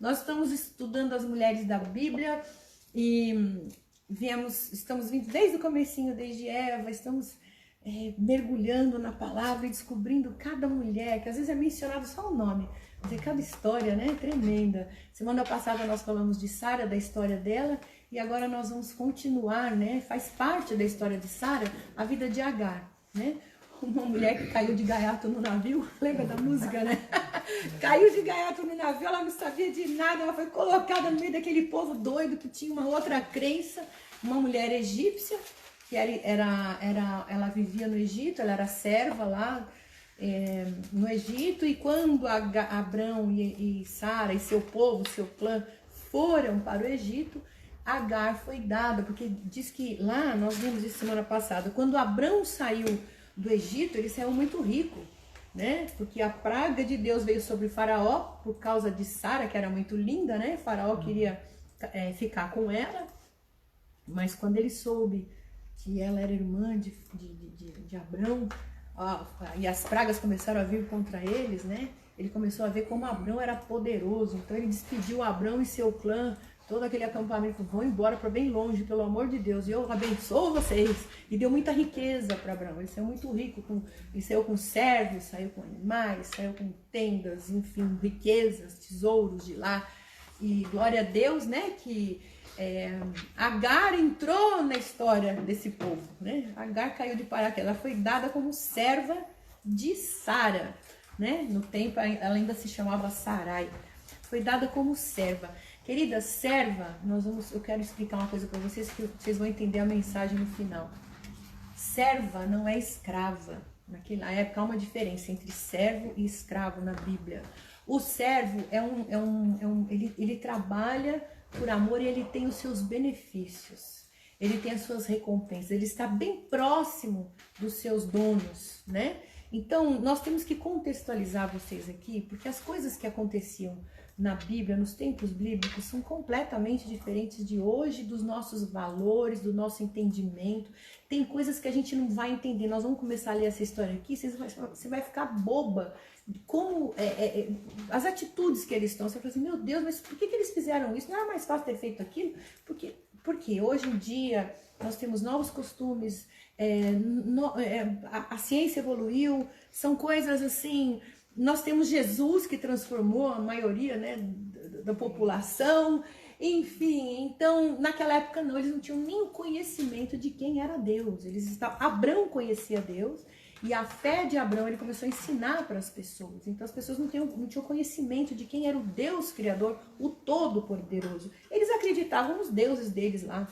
Nós estamos estudando as mulheres da Bíblia e estamos vindo desde o comecinho, desde Eva, estamos mergulhando na palavra e descobrindo cada mulher, que às vezes é mencionado só o nome, mas cada história, né, tremenda. Semana passada nós falamos de Sara, da história dela, e agora nós vamos continuar, né, faz parte da história de Sara, a vida de Agar, né? Uma mulher que caiu de gaiato no navio, lembra da música, né? Caiu de gaiato no navio, ela não sabia de nada, ela foi colocada no meio daquele povo doido que tinha uma outra crença, uma mulher egípcia, que ela vivia no Egito, ela era serva lá no Egito, e quando Abrão e Sara e seu povo, seu clã, foram para o Egito, Agar foi dada, porque diz que lá, nós vimos isso semana passada, quando Abrão saiu do Egito, ele saiu muito rico, né? Porque a praga de Deus veio sobre Faraó por causa de Sara, que era muito linda, né? Faraó queria ficar com ela, mas quando ele soube que ela era irmã de Abrão, e as pragas começaram a vir contra eles, né? Ele começou a ver como Abrão era poderoso, então ele despediu Abrão e seu clã, todo aquele acampamento, vão embora para bem longe, pelo amor de Deus, e eu abençoo vocês. E deu muita riqueza para Abraão, ele saiu muito rico, ele saiu com servos, saiu com animais, saiu com tendas, enfim, riquezas, tesouros de lá. E glória a Deus, né, que Agar entrou na história desse povo, né? Agar caiu de paraquedas, ela foi dada como serva de Sara, né? No tempo ela ainda se chamava Sarai, foi dada como serva. Querida, serva, eu quero explicar uma coisa para vocês que vocês vão entender a mensagem no final. Serva não é escrava. Naquela época há uma diferença entre servo e escravo na Bíblia. O servo ele trabalha por amor e ele tem os seus benefícios. Ele tem as suas recompensas. Ele está bem próximo dos seus donos, né? Então, nós temos que contextualizar vocês aqui, porque as coisas que aconteciam na Bíblia, nos tempos bíblicos, são completamente diferentes de hoje, dos nossos valores, do nosso entendimento. Tem coisas que a gente não vai entender. Nós vamos começar a ler essa história aqui, você vai ficar boba. Como as atitudes que eles estão, você fala assim, meu Deus, mas por que eles fizeram isso? Não era mais fácil ter feito aquilo? Porque hoje em dia nós temos novos costumes, a ciência evoluiu, são coisas assim. Nós temos Jesus que transformou a maioria, né, da população, enfim. Então, naquela época não, eles não tinham nem o conhecimento de quem era Deus. Abrão conhecia Deus e a fé de Abrão ele começou a ensinar para as pessoas. Então, as pessoas não tinham conhecimento de quem era o Deus Criador, o Todo-Poderoso. Eles acreditavam nos deuses deles lá,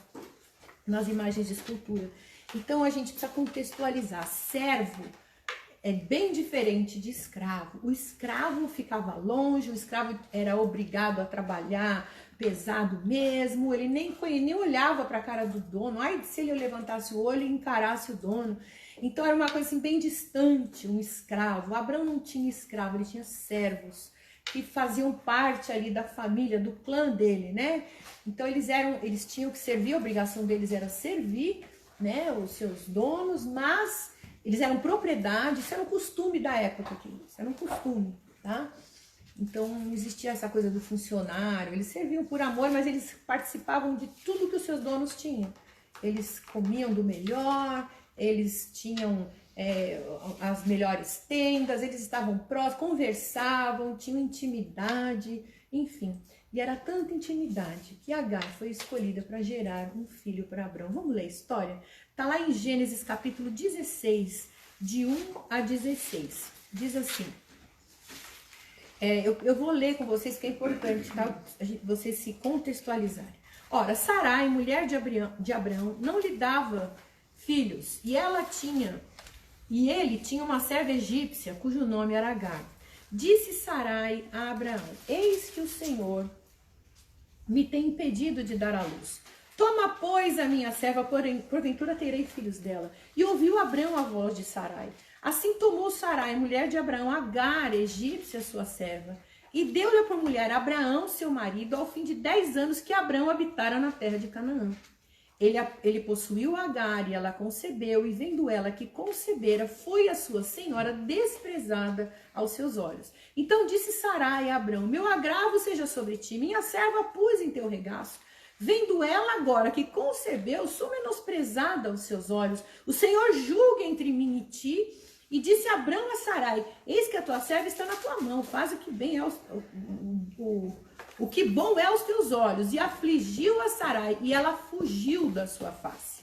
nas imagens de escultura. Então, a gente precisa contextualizar. Servo é bem diferente de escravo. O escravo ficava longe, o escravo era obrigado a trabalhar pesado mesmo, ele nem olhava para a cara do dono. Ai, se ele levantasse o olho e encarasse o dono. Então era uma coisa assim bem distante, um escravo. Abrão não tinha escravo, ele tinha servos que faziam parte ali da família, do clã dele, né? Então eles tinham que servir, a obrigação deles era servir, né, os seus donos, mas eles eram propriedade, isso era um costume da época aqui, isso era um costume, tá? Então não existia essa coisa do funcionário, eles serviam por amor, mas eles participavam de tudo que os seus donos tinham. Eles comiam do melhor, eles tinham as melhores tendas, eles estavam próximos, conversavam, tinham intimidade, enfim. E era tanta intimidade que Agar foi escolhida para gerar um filho para Abrão. Vamos ler a história? Está lá em Gênesis capítulo 16, de 1 a 16. Diz assim, eu vou ler com vocês, que é importante, tá? Vocês se contextualizarem. Ora, Sarai, mulher de Abrão, não lhe dava filhos, e ele tinha uma serva egípcia, cujo nome era Agar. Disse Sarai a Abraão, eis que o Senhor me tem impedido de dar à luz. Toma, pois, a minha serva, porventura terei filhos dela. E ouviu Abrão a voz de Sarai. Assim tomou Sarai, mulher de Abraão, Agar, egípcia, sua serva, e deu-lhe por mulher Abraão, seu marido, ao fim de 10 anos que Abrão habitara na terra de Canaã. Ele possuiu Agar e ela concebeu, e vendo ela que concebera, foi a sua senhora desprezada aos seus olhos. Então disse Sarai a Abrão: meu agravo seja sobre ti, minha serva pus em teu regaço. Vendo ela agora que concebeu, sou menosprezada aos seus olhos. O Senhor julgue entre mim e ti. E disse Abrão a Sarai: eis que a tua serva está na tua mão, faz o que bem é o que bom é aos teus olhos. E afligiu a Sarai, e ela fugiu da sua face.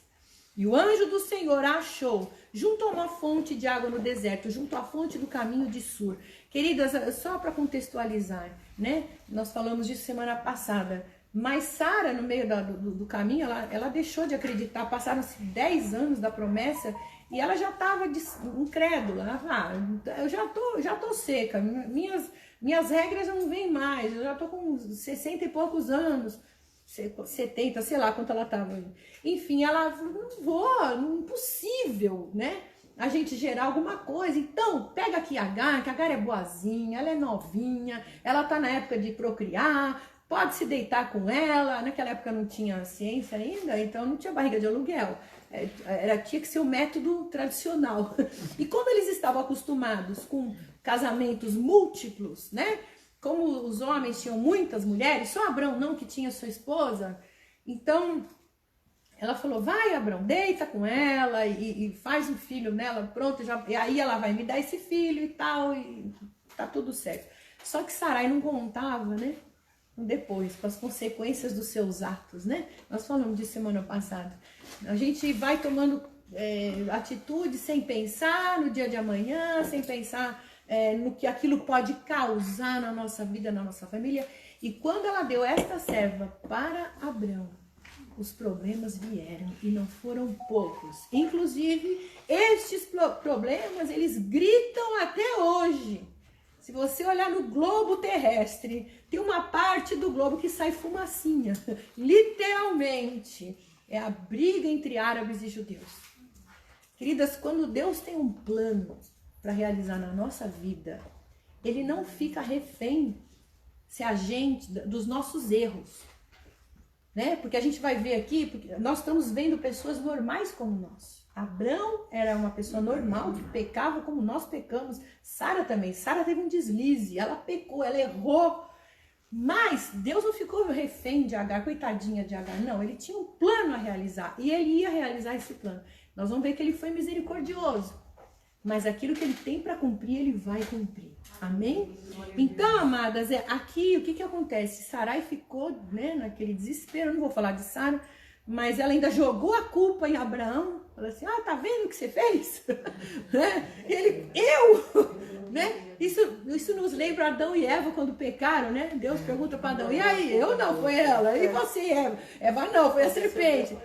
E o anjo do Senhor a achou junto a uma fonte de água no deserto, junto à fonte do caminho de Sur. Queridas, só para contextualizar, né? Nós falamos disso semana passada. Mas Sara, no meio do caminho, ela deixou de acreditar. Passaram-se 10 anos da promessa e ela já estava incrédula. Ela falou: eu já tô seca, minhas regras não vêm mais, eu já tô com 60 e poucos anos, 70, sei lá quanto ela estava. Enfim, ela falou: não vou, impossível, né? A gente gerar alguma coisa. Então, pega aqui a Agar, que a Agar é boazinha, ela é novinha, ela tá na época de procriar, pode se deitar com ela. Naquela época não tinha ciência ainda, então não tinha barriga de aluguel. Tinha que ser o método tradicional. E como eles estavam acostumados com casamentos múltiplos, né? Como os homens tinham muitas mulheres, só Abrão não, que tinha sua esposa. Então, ela falou: vai, Abrão, deita com ela e faz um filho nela, pronto, e aí ela vai me dar esse filho e tal, e tá tudo certo. Só que Sarai não contava, né? Depois, com as consequências dos seus atos, né? Nós falamos disso semana passada. A gente vai tomando atitude sem pensar no dia de amanhã, sem pensar no que aquilo pode causar na nossa vida, na nossa família. E quando ela deu esta serva para Abrão, os problemas vieram e não foram poucos. Inclusive, estes problemas, eles gritam até hoje. Se você olhar no globo terrestre, tem uma parte do globo que sai fumacinha. Literalmente. É a briga entre árabes e judeus. Queridas, quando Deus tem um plano para realizar na nossa vida, Ele não fica refém, se a gente, dos nossos erros. Né? Porque a gente vai ver aqui, porque nós estamos vendo pessoas normais como nós. Abrão era uma pessoa normal, que pecava como nós pecamos. Sara também. Sara teve um deslize, ela pecou, ela errou. Mas Deus não ficou refém de Agar, coitadinha de Agar. Não, ele tinha um plano a realizar. E ele ia realizar esse plano. Nós vamos ver que ele foi misericordioso. Mas aquilo que ele tem para cumprir, ele vai cumprir. Amém? Então, amadas, aqui o que acontece? Sarai ficou, né, naquele desespero. Eu não vou falar de Sara, mas ela ainda jogou a culpa em Abraão. Falou assim: tá vendo o que você fez? Né? Né? Isso nos lembra Adão e Eva quando pecaram, né? Deus pergunta para Adão: e aí? Eu não, foi ela. E você, Eva? Eva não, foi a serpente.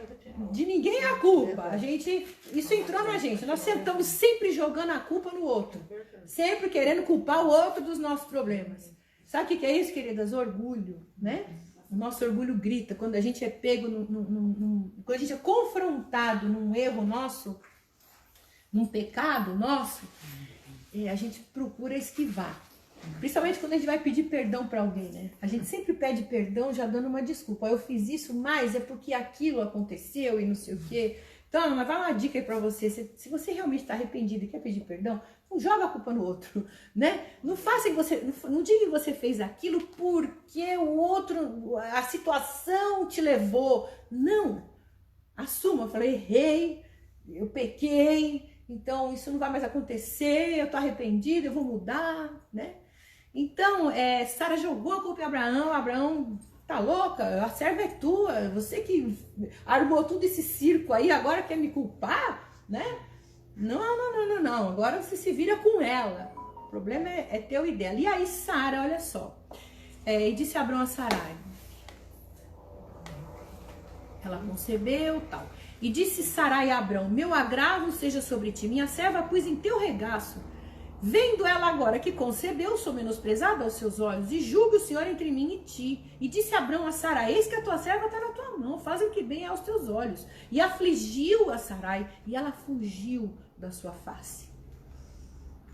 De ninguém é a culpa. Isso entrou na gente. Nós sentamos sempre jogando a culpa no outro. Sempre querendo culpar o outro dos nossos problemas. Sabe o que é isso, queridas? Orgulho, né? O nosso orgulho grita quando a gente é pego, quando a gente é confrontado num erro nosso, num pecado nosso, a gente procura esquivar. Principalmente quando a gente vai pedir perdão para alguém, né? A gente sempre pede perdão já dando uma desculpa. Eu fiz isso, mas é porque aquilo aconteceu e não sei o quê. Então, mas vai uma dica aí para você. Se você realmente está arrependido e quer pedir perdão, não joga a culpa no outro, né? Não faça que você, não diga que você fez aquilo porque o outro, a situação te levou. Não. Assuma. Eu falei: errei, eu pequei, então isso não vai mais acontecer, eu tô arrependida, eu vou mudar, né? Então, Sara jogou a culpa em Abraão. Abraão: tá louca? A serva é tua, você que armou todo esse circo aí, agora quer me culpar, né? Não. Agora você se vira com ela. O problema é teu e dela. E aí Sara, olha só. E disse Abrão a Sarai. Ela concebeu, tal. E disse Sarai a Abrão: meu agravo seja sobre ti, minha serva pus em teu regaço. Vendo ela agora que concebeu, sou menosprezada aos seus olhos, e julgue o Senhor entre mim e ti. E disse Abrão a Sarai: eis que a tua serva está na tua mão, faz o que bem é aos teus olhos. E afligiu a Sarai, e ela fugiu da sua face.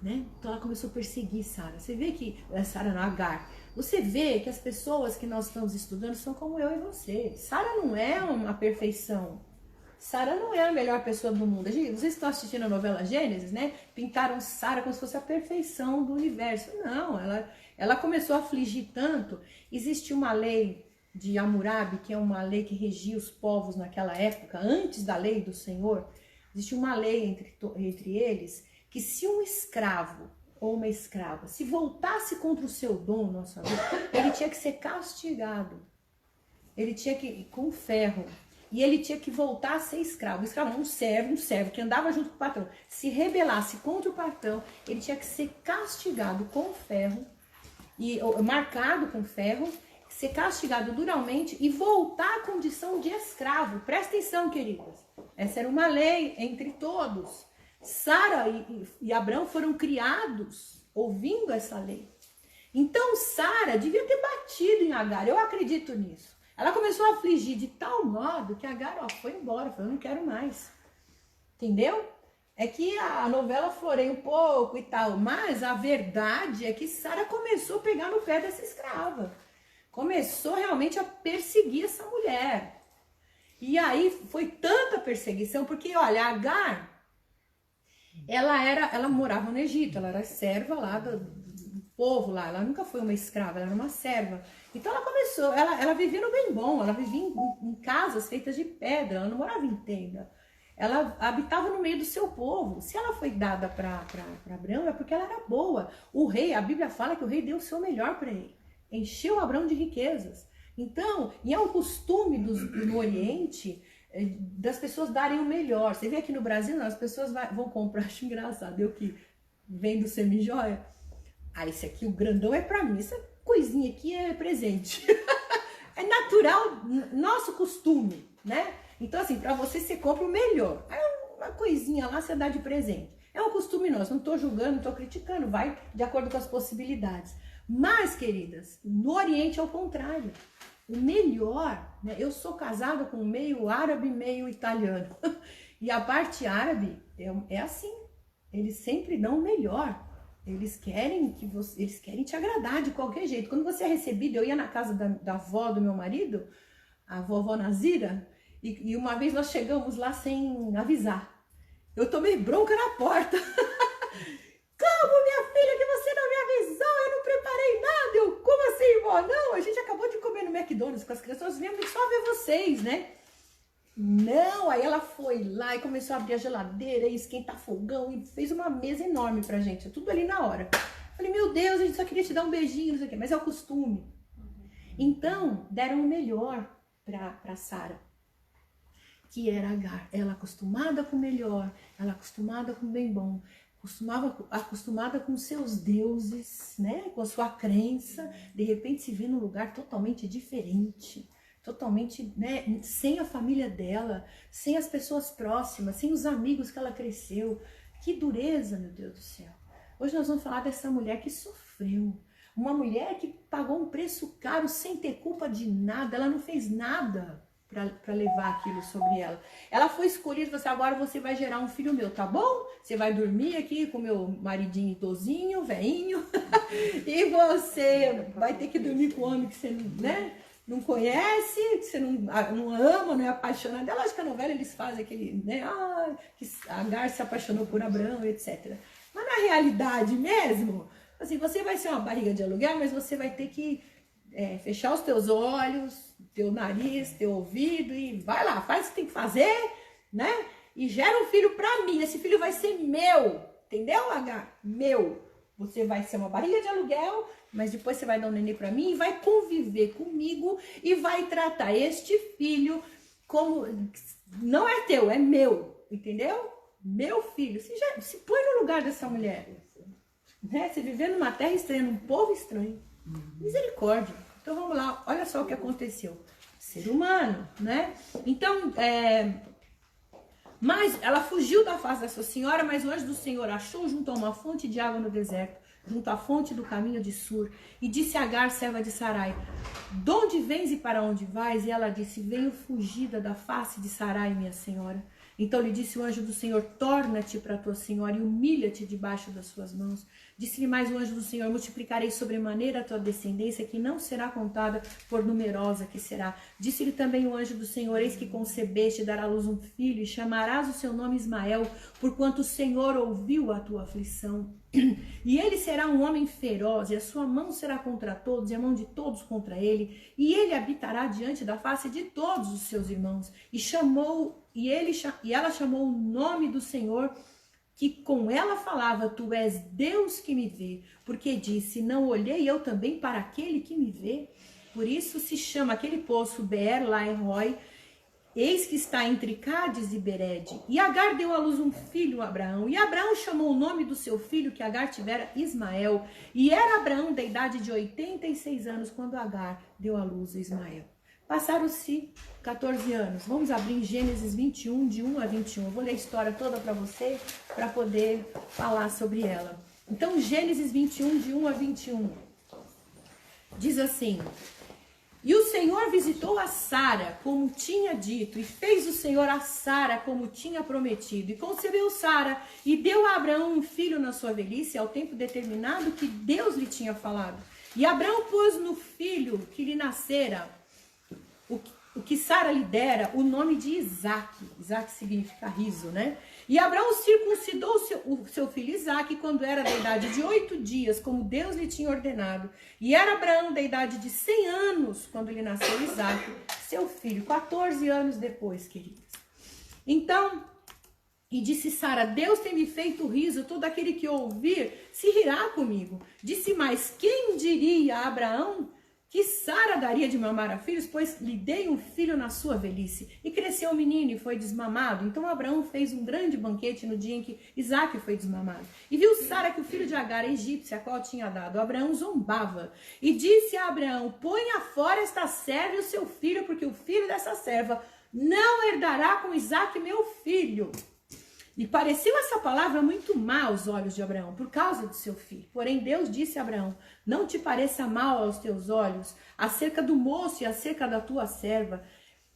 Né? Então ela começou a perseguir Sara. Você vê que, Sara não, Agar, você vê que as pessoas que nós estamos estudando são como eu e você. Sara não é uma perfeição. Sara não é a melhor pessoa do mundo. Vocês estão assistindo a novela Gênesis, né? Pintaram Sara como se fosse a perfeição do universo. Não, ela começou a afligir tanto. Existe uma lei de Hammurabi, que é uma lei que regia os povos naquela época, antes da lei do Senhor. Existe uma lei entre eles, que se um escravo ou uma escrava se voltasse contra o seu dono, ele tinha que ser castigado. Ele tinha que ir com ferro. E ele tinha que voltar a ser escravo. Um servo que andava junto com o patrão. Se rebelasse contra o patrão, ele tinha que ser castigado com ferro, marcado com ferro, ser castigado duramente e voltar à condição de escravo. Presta atenção, queridas. Essa era uma lei entre todos. Sara e Abrão foram criados ouvindo essa lei. Então Sara devia ter batido em Agar. Eu acredito nisso. Ela começou a afligir de tal modo que Agar foi embora. Falou, eu não quero mais. Entendeu? É que a novela floreia um pouco e tal. Mas a verdade é que Sara começou a pegar no pé dessa escrava. Começou realmente a perseguir essa mulher. E aí foi tanta perseguição, porque olha, Agar, ela morava no Egito, ela era serva lá do povo lá, ela nunca foi uma escrava, ela era uma serva. Então ela começou, ela vivia no bem bom, ela vivia em casas feitas de pedra, ela não morava em tenda. Ela habitava no meio do seu povo. Se ela foi dada para Abrão, é porque ela era boa. O rei, a Bíblia fala que o rei deu o seu melhor para ele. Encheu Abrão de riquezas. Então, e é um costume no Oriente das pessoas darem o melhor. Você vê aqui no Brasil, as pessoas vão comprar, acho engraçado, eu que vendo semi-joia. Esse aqui, o grandão é pra mim, essa coisinha aqui é presente. É natural, nosso costume, né? Então assim, pra você compra o melhor. Aí uma coisinha lá você dá de presente. É um costume nosso, não tô julgando, não tô criticando, vai de acordo com as possibilidades. Mas, queridas, no Oriente é o contrário. O melhor, né? Eu sou casada com meio árabe, meio italiano. E a parte árabe é assim. Eles sempre dão o melhor. Eles querem te agradar de qualquer jeito. Quando você é recebido, eu ia na casa da avó do meu marido, a vovó Nazira, e uma vez nós chegamos lá sem avisar. Eu tomei bronca na porta. Como, minha filha, que você não me avisou? Eu não preparei nada. Eu, como assim, vó? Não, a gente acabou de comer no McDonald's com as crianças, nós viemos só ver vocês, né? Não, aí ela foi lá e começou a abrir a geladeira e esquentar fogão e fez uma mesa enorme pra gente, tudo ali na hora. Falei, meu Deus, a gente só queria te dar um beijinho, não sei o quê, mas é o costume. Então, deram o melhor pra Sara, que era Agar. Ela acostumada com o melhor, ela acostumada com o bem bom, acostumada com seus deuses, né, com a sua crença, de repente se vê num lugar totalmente diferente. Totalmente, né, sem a família dela, sem as pessoas próximas, sem os amigos que ela cresceu. Que dureza, meu Deus do céu. Hoje nós vamos falar dessa mulher que sofreu. Uma mulher que pagou um preço caro sem ter culpa de nada. Ela não fez nada para levar aquilo sobre ela. Ela foi escolhida, você agora você vai gerar um filho meu, tá bom? Você vai dormir aqui com meu maridinho idosinho, velhinho, e você vai ter que dormir com o homem que você, né, não conhece, que você não ama, não é apaixonada. É lógico que a novela eles fazem aquele, né? Que Agar se apaixonou por Abrão, etc. Mas na realidade mesmo, assim, você vai ser uma barriga de aluguel, mas você vai ter que fechar os teus olhos, teu nariz, teu ouvido e vai lá, faz o que tem que fazer, né? E gera um filho pra mim. Esse filho vai ser meu, entendeu, Agar? Meu. Você vai ser uma barriga de aluguel, mas depois você vai dar um neném para mim e vai conviver comigo e vai tratar este filho como... Não é teu, é meu, entendeu? Meu filho. Você já se põe no lugar dessa mulher. Né? Você viver numa terra estranha, num povo estranho. Misericórdia. Então vamos lá, olha só o que aconteceu. Ser humano, né? Então, mas ela fugiu da face dessa senhora, mas o anjo do Senhor achou junto a uma fonte de água no deserto, junto à fonte do caminho de Sur, e disse a Agar, serva de Sarai, de onde vens e para onde vais? E ela disse, venho fugida da face de Sarai, minha senhora. Então lhe disse o anjo do Senhor, torna-te para tua senhora e humilha-te debaixo das suas mãos. Disse-lhe mais o anjo do Senhor: multiplicarei sobremaneira a tua descendência, que não será contada por numerosa que será. Disse-lhe também o anjo do Senhor: eis que concebeste e dará à luz um filho, e chamarás o seu nome Ismael, porquanto o Senhor ouviu a tua aflição. E ele será um homem feroz, e a sua mão será contra todos, e a mão de todos contra ele, e ele habitará diante da face de todos os seus irmãos. E ela chamou o nome do Senhor, que com ela falava: tu és Deus que me vê, porque disse: não olhei eu também para aquele que me vê? Por isso se chama aquele poço Beer-Lahai-roi. Eis que está entre Cádiz e Berede. E Agar deu à luz um filho a Abraão. E Abraão chamou o nome do seu filho que Agar tivera Ismael. E era Abraão da idade de 86 anos quando Agar deu à luz a Ismael. Passaram-se 14 anos. Vamos abrir em Gênesis 21, de 1 a 21. Eu vou ler a história toda para você, para poder falar sobre ela. Então, Gênesis 21, de 1 a 21. Diz assim: e o Senhor visitou a Sara, como tinha dito, e fez o Senhor a Sara como tinha prometido. E concebeu Sara, e deu a Abraão um filho na sua velhice, ao tempo determinado que Deus lhe tinha falado. E Abraão pôs no filho que lhe nascera, o que Sara lhe dera, o nome de Isaque. Isaque significa riso, né? E Abraão circuncidou o seu filho Isaque quando era da idade de 8 dias, como Deus lhe tinha ordenado. E era Abraão da idade de 100 anos quando lhe nasceu Isaque, seu filho, 14 anos depois, queridos. Então, e disse Sara: Deus tem me feito riso, todo aquele que ouvir se rirá comigo. Disse mais: quem diria a Abraão que Sara daria de mamar a filhos, pois lhe dei um filho na sua velhice. E cresceu o menino e foi desmamado. Então Abraão fez um grande banquete no dia em que Isaque foi desmamado. E viu Sara que o filho de Agar, a egípcia, a qual tinha dado, Abraão zombava. E disse a Abraão: ponha fora esta serva e o seu filho, porque o filho dessa serva não herdará com Isaque meu filho. E pareceu essa palavra muito má aos olhos de Abraão, por causa do seu filho. Porém, Deus disse a Abraão: não te pareça mal aos teus olhos, acerca do moço e acerca da tua serva.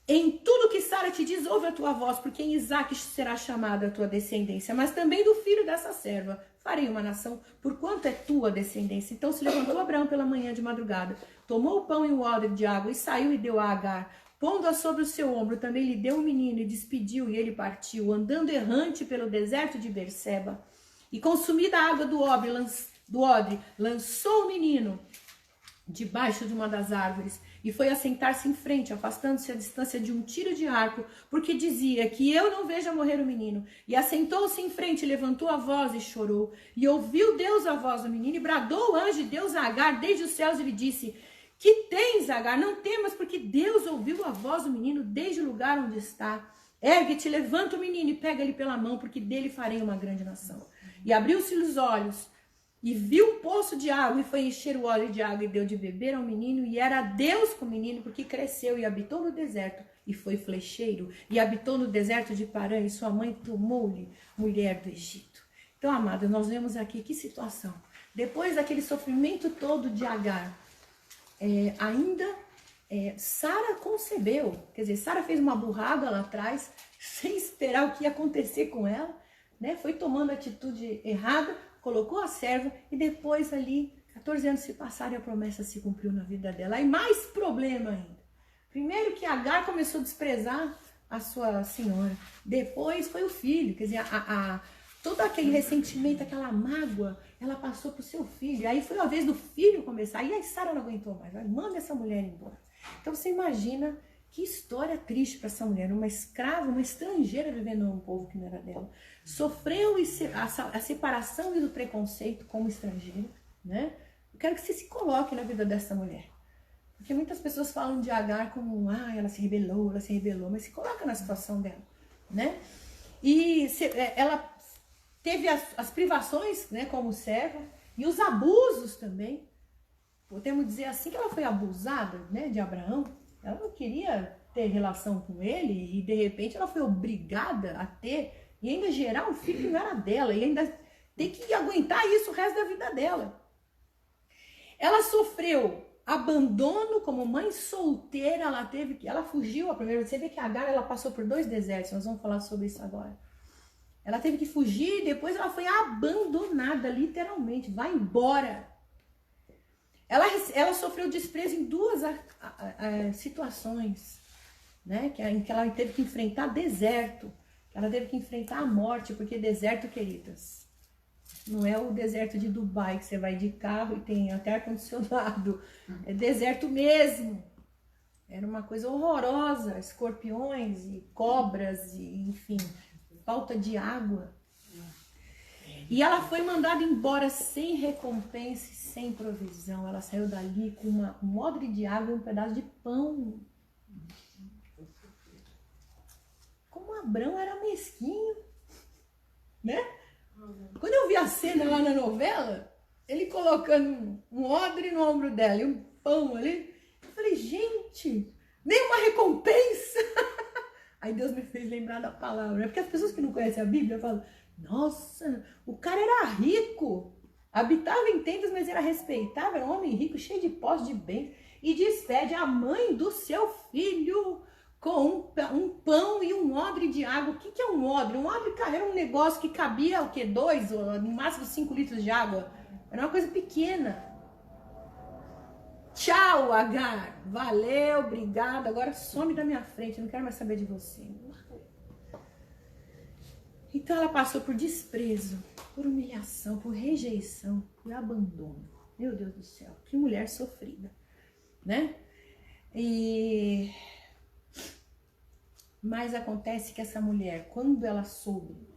Em tudo que Sara te diz, ouve a tua voz, porque em Isaque será chamada a tua descendência, mas também do filho dessa serva farei uma nação, porquanto é tua descendência. Então se levantou Abraão pela manhã de madrugada, tomou o pão e o odre de água, e saiu e deu a Agar. Pondo-a sobre o seu ombro, também lhe deu um menino e despediu, e ele partiu, andando errante pelo deserto de Berseba. E consumida a água do odre, lançou o menino debaixo de uma das árvores, e foi assentar-se em frente, afastando-se a distância de um tiro de arco, porque dizia: que eu não veja morrer o menino. E assentou-se em frente, levantou a voz e chorou. E ouviu Deus a voz do menino, e bradou o anjo de Deus a Agar desde os céus, e lhe disse: que tens, Agar? Não temas, porque Deus ouviu a voz do menino desde o lugar onde está. Ergue-te, levanta o menino e pega-lhe pela mão, porque dele farei uma grande nação. E abriu-se os olhos, e viu um poço de água, e foi encher o odre de água, e deu de beber ao menino, e era Deus com o menino, porque cresceu, e habitou no deserto, e foi flecheiro, e habitou no deserto de Parã, e sua mãe tomou-lhe mulher do Egito. Então, amados, nós vemos aqui que situação. Depois daquele sofrimento todo de Agar, Sara concebeu, quer dizer, Sara fez uma burrada lá atrás, sem esperar o que ia acontecer com ela, né? Foi tomando atitude errada, colocou a serva, e depois ali, 14 anos se passaram e a promessa se cumpriu na vida dela. E mais problema ainda. Primeiro que Agar começou a desprezar a sua senhora, depois foi o filho, quer dizer, todo aquele ressentimento, aquela mágoa, ela passou para o seu filho. Aí foi a vez do filho começar. Aí a Sara não aguentou mais. Manda essa mulher embora. Então você imagina que história triste para essa mulher. Uma escrava, uma estrangeira vivendo num povo que não era dela. Sofreu a separação e do preconceito como estrangeira, né? Eu quero que você se coloque na vida dessa mulher. Porque muitas pessoas falam de Agar como, ela se rebelou, mas se coloca na situação dela, né? E ela teve as privações, né, como serva, e os abusos também. Podemos dizer assim que ela foi abusada, né, de Abraão. Ela não queria ter relação com ele e de repente ela foi obrigada a ter e ainda gerar um filho que não era dela e ainda ter que aguentar isso o resto da vida dela. Ela sofreu abandono como mãe solteira, ela fugiu a primeira vez. Você vê que Agar, ela passou por 2 desertos, nós vamos falar sobre isso agora. Ela teve que fugir, depois ela foi abandonada, literalmente, vai embora. Ela sofreu desprezo em duas situações, né? Em que ela teve que enfrentar deserto, ela teve que enfrentar a morte, porque deserto, queridas, não é o deserto de Dubai, que você vai de carro e tem até ar-condicionado, é deserto mesmo. Era uma coisa horrorosa, escorpiões e cobras, e enfim, falta de água. E ela foi mandada embora sem recompensa e sem provisão. Ela saiu dali com um odre de água e um pedaço de pão. Como Abrão era mesquinho, né? Quando eu vi a cena lá na novela, ele colocando um odre no ombro dela e um pão ali, eu falei, gente, nenhuma recompensa. Aí Deus me fez lembrar da palavra. Porque as pessoas que não conhecem a Bíblia falam, nossa, o cara era rico, habitava em tendas, mas era respeitável, era um homem rico, cheio de posse de bens, e despede a mãe do seu filho com um pão e um odre de água. O que é um odre? Um odre era um negócio que cabia, o quê? 2, ou no máximo 5 litros de água. Era uma coisa pequena. Tchau, Agar. Valeu, obrigada. Agora some da minha frente, eu não quero mais saber de você. Então ela passou por desprezo, por humilhação, por rejeição, por abandono. Meu Deus do céu, que mulher sofrida, né? Mas acontece que essa mulher, quando ela soube,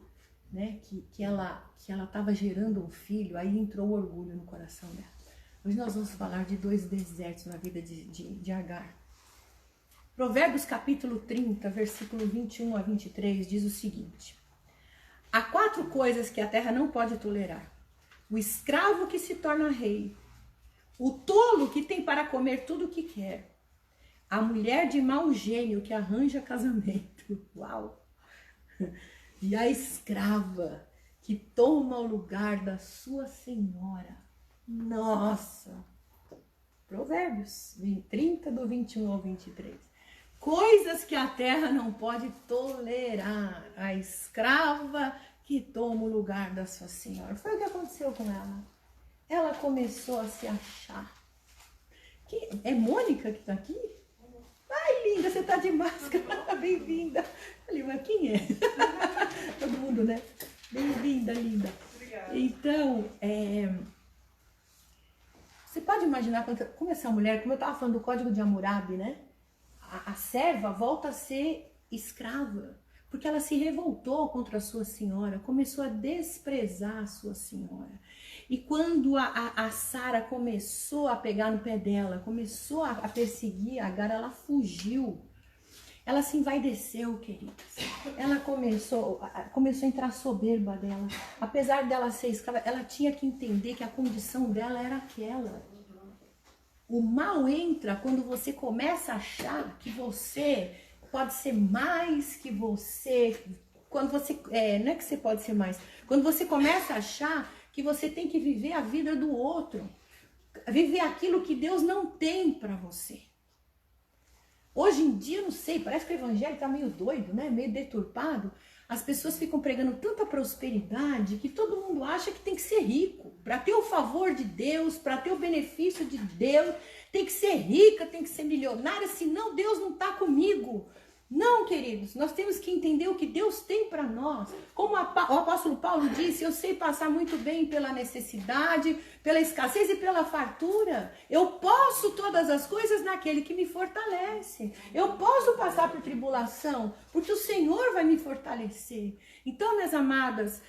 né, que ela estava gerando um filho, aí entrou o orgulho no coração dela. Hoje nós vamos falar de 2 desertos na vida de Agar. Provérbios capítulo 30, versículo 21 a 23 diz o seguinte: há 4 coisas que a terra não pode tolerar: o escravo que se torna rei, o tolo que tem para comer tudo o que quer, a mulher de mau gênio que arranja casamento, uau! E a escrava que toma o lugar da sua senhora. Nossa! Provérbios 30, do 21 ao 23. Coisas que a terra não pode tolerar. A escrava que toma o lugar da sua senhora. Foi o que aconteceu com ela. Ela começou a se achar. É Mônica que tá aqui? Ai, linda, você tá de máscara. Bem-vinda. Falei, mas quem é? Todo mundo, né? Bem-vinda, linda. Obrigada. Então, você pode imaginar como essa mulher, como eu estava falando do Código de Hammurabi, né? A serva volta a ser escrava, porque ela se revoltou contra a sua senhora, começou a desprezar a sua senhora. E quando a Sara começou a pegar no pé dela, começou a perseguir a Agar, ela fugiu. Ela se envaideceu, queridas. Ela começou a entrar soberba dela. Apesar dela ser escrava, ela tinha que entender que a condição dela era aquela. O mal entra quando você começa a achar que você pode ser mais que você. Quando você, não é que você pode ser mais. Quando você começa a achar que você tem que viver a vida do outro. Viver aquilo que Deus não tem para você. Hoje em dia, não sei, parece que o evangelho tá meio doido, né? Meio deturpado. As pessoas ficam pregando tanta prosperidade que todo mundo acha que tem que ser rico. Para ter o favor de Deus, para ter o benefício de Deus, tem que ser rica, tem que ser milionária, senão Deus não tá comigo. Não, queridos, nós temos que entender o que Deus tem para nós. Como o apóstolo Paulo disse, eu sei passar muito bem pela necessidade, pela escassez e pela fartura. Eu posso todas as coisas naquele que me fortalece. Eu posso passar por tribulação, porque o Senhor vai me fortalecer. Então, minhas amadas,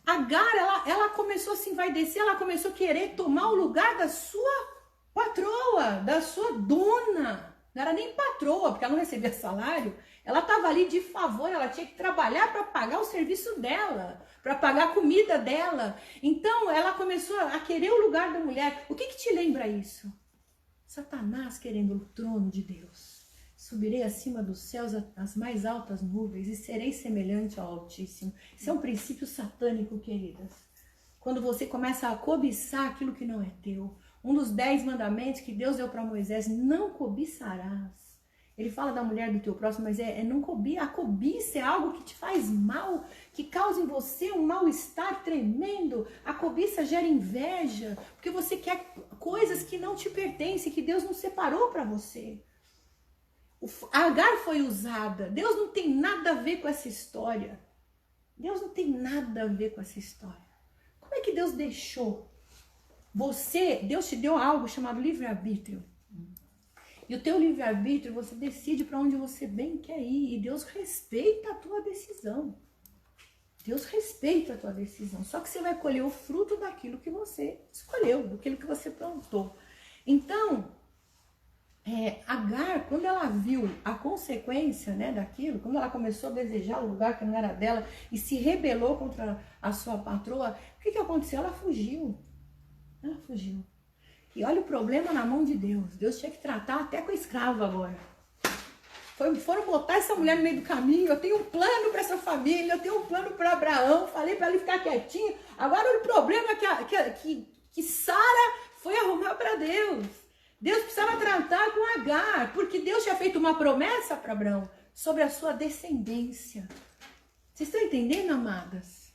Agar, ela começou a se envaidecer, ela começou a querer tomar o lugar da sua patroa, da sua dona. Não era nem patroa, porque ela não recebia salário. Ela estava ali de favor, ela tinha que trabalhar para pagar o serviço dela, para pagar a comida dela. Então, ela começou a querer o lugar da mulher. O que te lembra isso? Satanás querendo o trono de Deus. Subirei acima dos céus as mais altas nuvens e serei semelhante ao Altíssimo. Isso é um princípio satânico, queridas. Quando você começa a cobiçar aquilo que não é teu. Um dos 10 mandamentos que Deus deu para Moisés, não cobiçarás. Ele fala da mulher do teu próximo, mas não cobiça. A cobiça é algo que te faz mal, que causa em você um mal-estar tremendo. A cobiça gera inveja, porque você quer coisas que não te pertencem, que Deus não separou para você. A Agar foi usada. Deus não tem nada a ver com essa história. Deus não tem nada a ver com essa história. Como é que Deus deixou? Deus te deu algo chamado livre-arbítrio. E o teu livre-arbítrio, você decide para onde você bem quer ir. E Deus respeita a tua decisão. Deus respeita a tua decisão. Só que você vai colher o fruto daquilo que você escolheu, daquilo que você plantou. Então, Agar, quando ela viu a consequência, né, daquilo, quando ela começou a desejar o lugar que não era dela e se rebelou contra a sua patroa, o que aconteceu? Ela fugiu. Ela fugiu. E olha o problema na mão de Deus. Deus tinha que tratar até com a escrava agora. Foram botar essa mulher no meio do caminho. Eu tenho um plano para essa família, eu tenho um plano para Abraão. Falei para ele ficar quietinho. Agora o problema é que Sara foi arrumar para Deus. Deus precisava tratar com Agar, porque Deus tinha feito uma promessa para Abraão sobre a sua descendência. Vocês estão entendendo, amadas?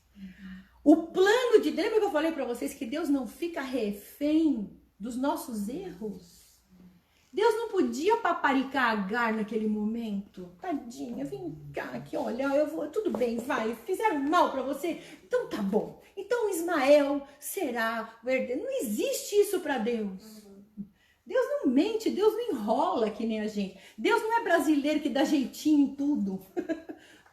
O plano de Deus, lembra que eu falei para vocês que Deus não fica refém dos nossos erros? Deus não podia paparicar Agar naquele momento. Tadinha, vem cá, aqui, olha, tudo bem, vai, fizeram mal para você, então tá bom. Então Ismael será o herdeiro. Não existe isso para Deus. Deus não mente, Deus não enrola que nem a gente. Deus não é brasileiro que dá jeitinho em tudo,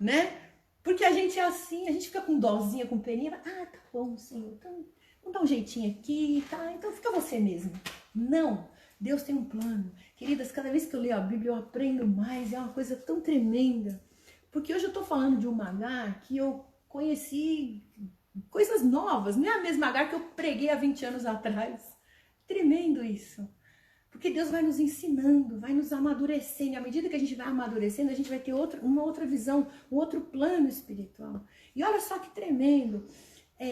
né? Porque a gente é assim, a gente fica com dozinha, com peninha. Ah, tá bom, Senhor, então vamos dar um jeitinho aqui, tá? Então fica você mesmo. Não, Deus tem um plano. Queridas, cada vez que eu leio a Bíblia eu aprendo mais, é uma coisa tão tremenda. Porque hoje eu tô falando de uma Agar que eu conheci coisas novas, não é a mesma Agar que eu preguei há 20 anos atrás. Tremendo isso. Porque Deus vai nos ensinando, vai nos amadurecendo. E à medida que a gente vai amadurecendo, a gente vai ter uma outra visão, um outro plano espiritual. E olha só que tremendo.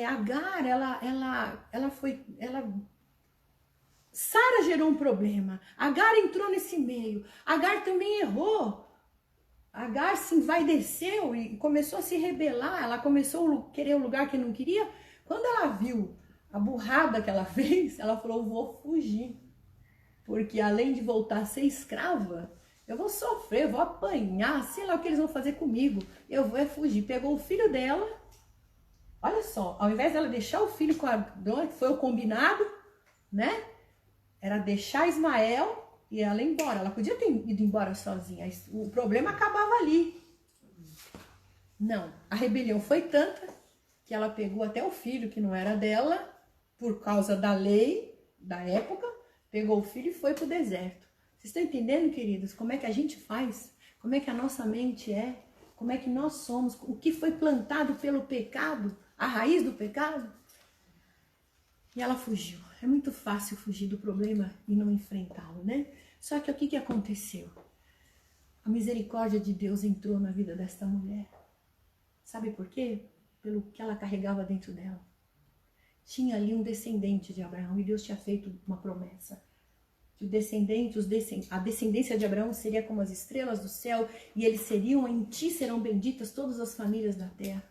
Agar, Sara gerou um problema. Agar entrou nesse meio. Agar também errou. Agar se envaideceu e começou a se rebelar. Ela começou a querer o lugar que não queria. Quando ela viu a burrada que ela fez, ela falou, vou fugir. Porque além de voltar a ser escrava, eu vou sofrer, eu vou apanhar, sei lá o que eles vão fazer comigo. Eu vou fugir. Pegou o filho dela, olha só, ao invés dela deixar o filho com a dona, que foi o combinado, né? Era deixar Ismael e ela ir embora. Ela podia ter ido embora sozinha, o problema acabava ali. Não, a rebelião foi tanta que ela pegou até o filho que não era dela, por causa da lei da época, pegou o filho e foi para o deserto. Vocês estão entendendo, queridos, como é que a gente faz? Como é que a nossa mente é? Como é que nós somos? O que foi plantado pelo pecado? A raiz do pecado? E ela fugiu. É muito fácil fugir do problema e não enfrentá-lo, né? Só que o que aconteceu? A misericórdia de Deus entrou na vida desta mulher. Sabe por quê? Pelo que ela carregava dentro dela. Tinha ali um descendente de Abraão e Deus tinha feito uma promessa. Que a descendência de Abraão seria como as estrelas do céu e eles seriam, em ti serão benditas todas as famílias da terra.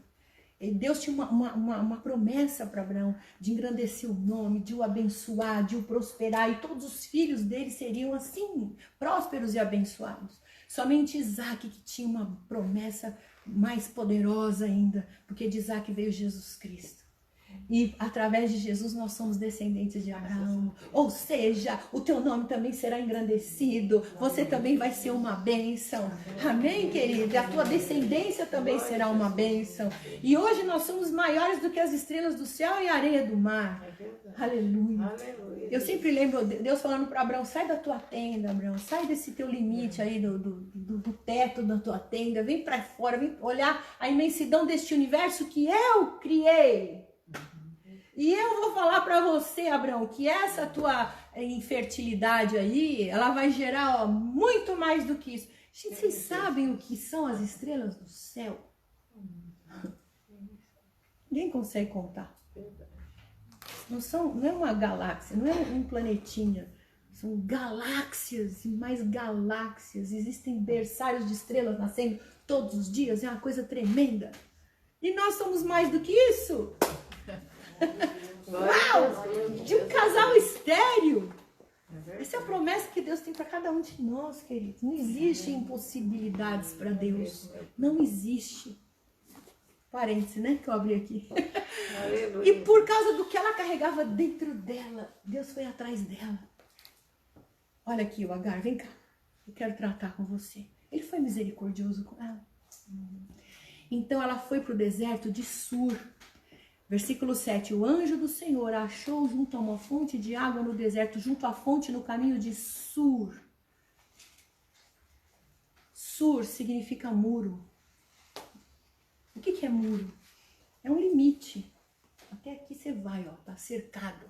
E Deus tinha uma promessa para Abraão de engrandecer o nome, de o abençoar, de o prosperar e todos os filhos dele seriam assim, prósperos e abençoados. Somente Isaac que tinha uma promessa mais poderosa ainda, porque de Isaac veio Jesus Cristo. E através de Jesus nós somos descendentes de Abraão. Ou seja, o teu nome também será engrandecido. Você também vai ser uma bênção. Amém, querida? A tua descendência também será uma bênção. E hoje nós somos maiores do que as estrelas do céu e a areia do mar. Aleluia. Eu sempre lembro Deus falando para Abraão, sai da tua tenda, Abraão. Sai desse teu limite aí do teto da tua tenda. Vem para fora, vem olhar a imensidão deste universo que eu criei. E eu vou falar para você, Abraão, que essa tua infertilidade aí, ela vai gerar muito mais do que isso. Gente, vocês sabem o que são as estrelas do céu? Ninguém consegue contar. Não é uma galáxia, não é um planetinha. São galáxias e mais galáxias. Existem berçários de estrelas nascendo todos os dias. É uma coisa tremenda. E nós somos mais do que isso. Uau! De um casal estéril. Essa é a promessa que Deus tem para cada um de nós, queridos. Não existe impossibilidades para Deus. Não existe. Parênteses, né? Que eu abri aqui. E por causa do que ela carregava dentro dela, Deus foi atrás dela. Olha aqui, o Agar, vem cá. Eu quero tratar com você. Ele foi misericordioso com ela. Então ela foi para o deserto de Sur. Versículo 7. O anjo do Senhor a achou junto a uma fonte de água no deserto, junto à fonte no caminho de Sur. Sur significa muro. O que é muro? É um limite. Até aqui você vai, ó, tá cercado.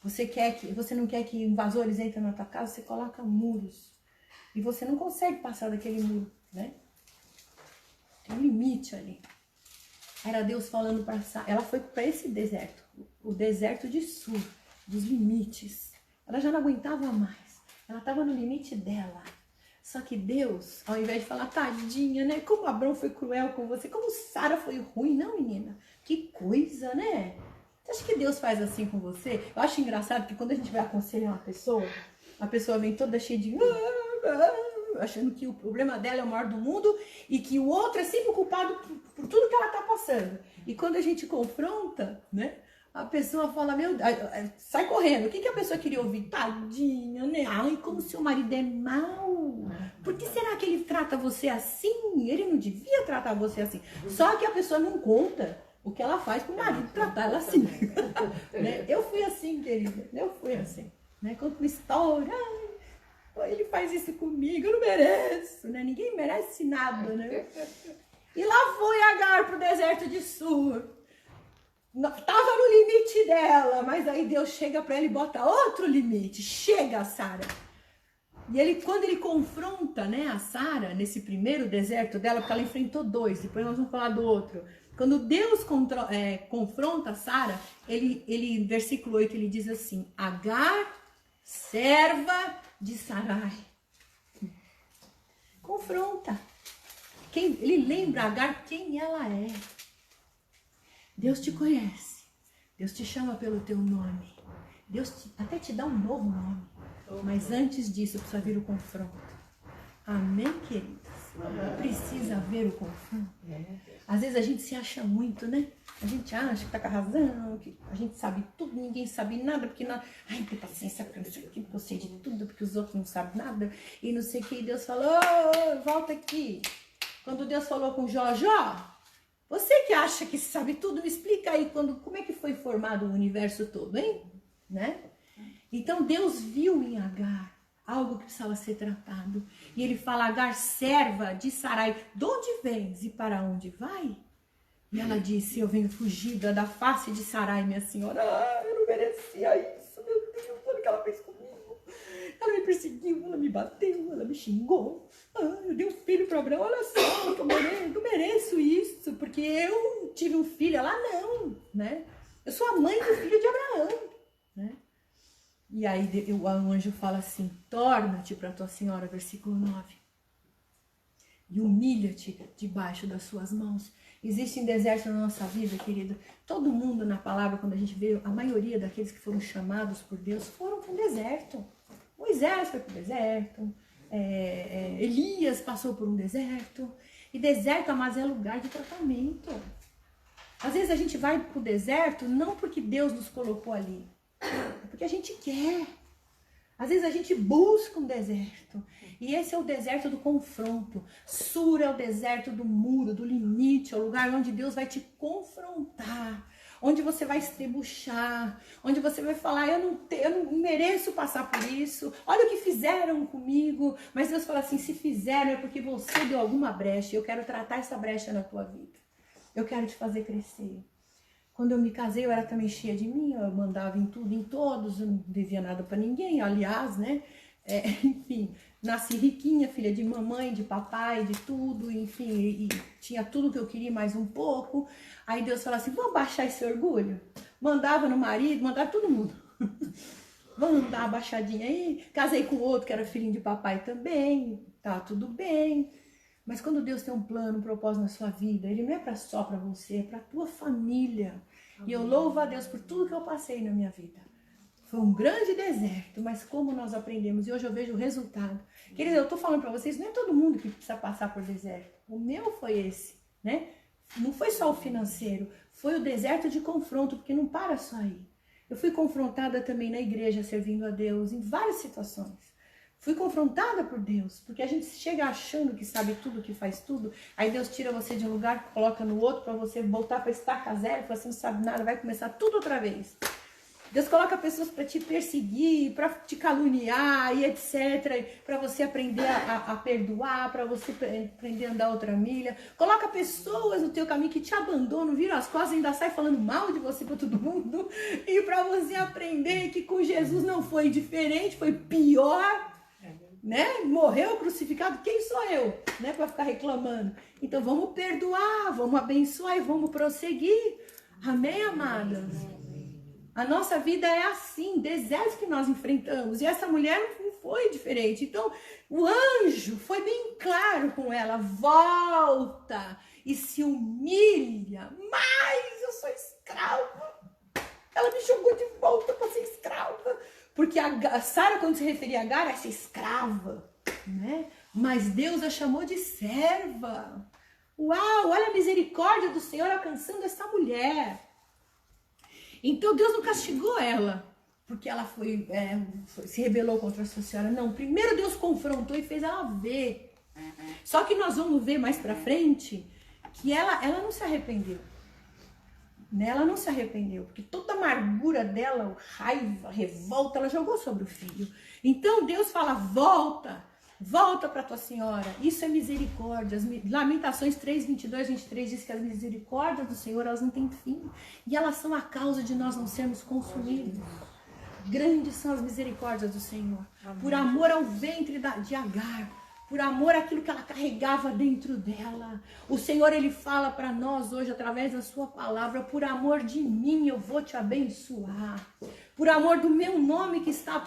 Você não quer que invasores entrem na tua casa, você coloca muros. E você não consegue passar daquele muro, né? Tem um limite ali. Era Deus falando para Sara. Ela foi para esse deserto, o deserto de Sur, dos limites. Ela já não aguentava mais. Ela estava no limite dela. Só que Deus, ao invés de falar, tadinha, né? Como Abrão foi cruel com você, como Sara foi ruim. Não, menina. Que coisa, né? Você acha que Deus faz assim com você? Eu acho engraçado que quando a gente vai aconselhar uma pessoa, a pessoa vem toda cheia de... achando que o problema dela é o maior do mundo e que o outro é sempre o culpado por tudo que ela está passando. E quando a gente confronta, né? A pessoa fala, meu Deus, sai correndo. O que a pessoa queria ouvir? Tadinha, né? Ai, como seu marido é mau. Por que será que ele trata você assim? Ele não devia tratar você assim. Só que a pessoa não conta o que ela faz pro marido tratar ela assim. Né? Eu fui assim, querida. Eu fui assim. Né? Conta uma história. Ai, ele faz isso comigo, eu não mereço. Né? Ninguém merece nada, né? E lá foi Agar pro deserto de Sur. Tava no limite dela, mas aí Deus chega para ela e bota outro limite. Chega, Sara. E ele, quando ele confronta, né, a Sara nesse primeiro deserto dela, porque ela enfrentou dois, depois nós vamos falar do outro. Quando Deus confronta a Sara, ele, versículo 8, ele diz assim: Agar, serva de Sarai. Confronta. Ele lembra Agar quem ela é. Deus te conhece. Deus te chama pelo teu nome. Deus até te dá um novo nome. Mas antes disso precisa vir o confronto. Amém, queridas? Precisa haver o confronto. Às vezes a gente se acha muito, né? A gente acha que tá com a razão, que a gente sabe tudo, ninguém sabe nada, porque não... Ai, tem paciência, porque eu não sei o que, porque eu sei de tudo, porque os outros não sabem nada, e não sei o que. E Deus falou, volta aqui. Quando Deus falou com Jó, você que acha que sabe tudo, me explica aí como é que foi formado o universo todo, hein? Né? Então Deus viu em Agar algo que precisava ser tratado. E ele fala, Agar, serva de Sarai, de onde vens e para onde vai? E ela disse, eu venho fugida da face de Sarai, minha senhora. Eu não merecia isso, meu Deus, olha o que ela fez comigo. Ela me perseguiu, ela me bateu, ela me xingou. Eu dei um filho para Abraão, olha só, eu mereço isso, porque eu tive um filho, ela não, né? Eu sou a mãe do filho de Abraão, né? E aí o anjo fala assim, torna-te para tua senhora, versículo 9, e humilha-te debaixo das suas mãos. Existe deserto na nossa vida, querida. Todo mundo na palavra, quando a gente vê, a maioria daqueles que foram chamados por Deus foram para o deserto. Moisés foi para o deserto, Elias passou por um deserto. E deserto, mas é lugar de tratamento. Às vezes a gente vai para o deserto não porque Deus nos colocou ali, é porque a gente quer. Às vezes a gente busca um deserto. E esse é o deserto do confronto. Sur é o deserto do muro, do limite. É o lugar onde Deus vai te confrontar. Onde você vai estrebuchar. Onde você vai falar, eu não mereço passar por isso. Olha o que fizeram comigo. Mas Deus fala assim, se fizeram é porque você deu alguma brecha. Eu quero tratar essa brecha na tua vida. Eu quero te fazer crescer. Quando eu me casei, eu era também cheia de mim, eu mandava em tudo, em todos, eu não devia nada para ninguém, aliás, né? Enfim, nasci riquinha, filha de mamãe, de papai, de tudo, enfim, e tinha tudo que eu queria, mais um pouco. Aí Deus falou assim, vamos baixar esse orgulho? Mandava no marido, mandava todo mundo. vamos dar uma baixadinha aí. Casei com outro que era filhinho de papai também, tá tudo bem. Mas quando Deus tem um plano, um propósito na sua vida, ele não é só para você, é para a tua família. E eu louvo a Deus por tudo que eu passei na minha vida. Foi um grande deserto, mas como nós aprendemos, e hoje eu vejo o resultado. Queridos, eu tô falando para vocês, não é todo mundo que precisa passar por deserto. O meu foi esse, né? Não foi só o financeiro, foi o deserto de confronto, porque não para só aí. Eu fui confrontada também na igreja, servindo a Deus, em várias situações. Fui confrontada por Deus, porque a gente chega achando que sabe tudo, que faz tudo, aí Deus tira você de um lugar, coloca no outro, para você voltar para estaca zero, você não sabe nada, vai começar tudo outra vez. Deus coloca pessoas para te perseguir, para te caluniar e etc. Para você aprender a perdoar, para você aprender a andar outra milha. Coloca pessoas no teu caminho que te abandonam, viram as costas e ainda sai falando mal de você para todo mundo. E para você aprender que com Jesus não foi diferente, foi pior. Né? Morreu crucificado, quem sou eu, né? Para ficar reclamando. Então vamos perdoar, vamos abençoar e vamos prosseguir. Amém, amadas? A nossa vida é assim, desertos que nós enfrentamos. E essa mulher não foi diferente. Então, o anjo foi bem claro com ela. Volta e se humilha. Mas eu sou escrava. Ela me jogou de volta para ser escrava. Porque a Sara, quando se referia a Agar, essa escrava, né? Mas Deus a chamou de serva. Uau, olha a misericórdia do Senhor alcançando essa mulher. Então Deus não castigou ela, porque ela se rebelou contra a sua senhora. Não, primeiro Deus confrontou e fez ela ver. Só que nós vamos ver mais pra frente que ela não se arrependeu. Ela não se arrependeu, porque toda a amargura dela, raiva, revolta, ela jogou sobre o filho. Então Deus fala, volta para tua senhora. Isso é misericórdia. Lamentações 3, 22, 23 diz que as misericórdias do Senhor, elas não têm fim. E elas são a causa de nós não sermos consumidos. Grandes são as misericórdias do Senhor. Amém. Por amor ao ventre de Agar. Por amor àquilo que ela carregava dentro dela. O Senhor, Ele fala para nós hoje, através da sua palavra, por amor de mim eu vou te abençoar. Por amor do meu nome que está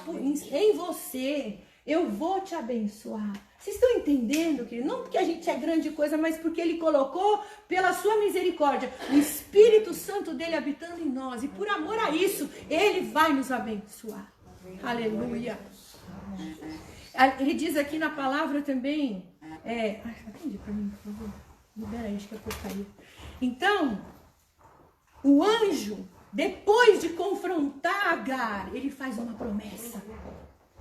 em você, eu vou te abençoar. Vocês estão entendendo, querido? Não porque a gente é grande coisa, mas porque Ele colocou pela sua misericórdia o Espírito Santo dele habitando em nós. E por amor a isso, Ele vai nos abençoar. Aleluia. Ele diz aqui na palavra também, atende para mim, por favor. Libera aí, acho que é porcaria. Então, o anjo, depois de confrontar Agar, ele faz uma promessa.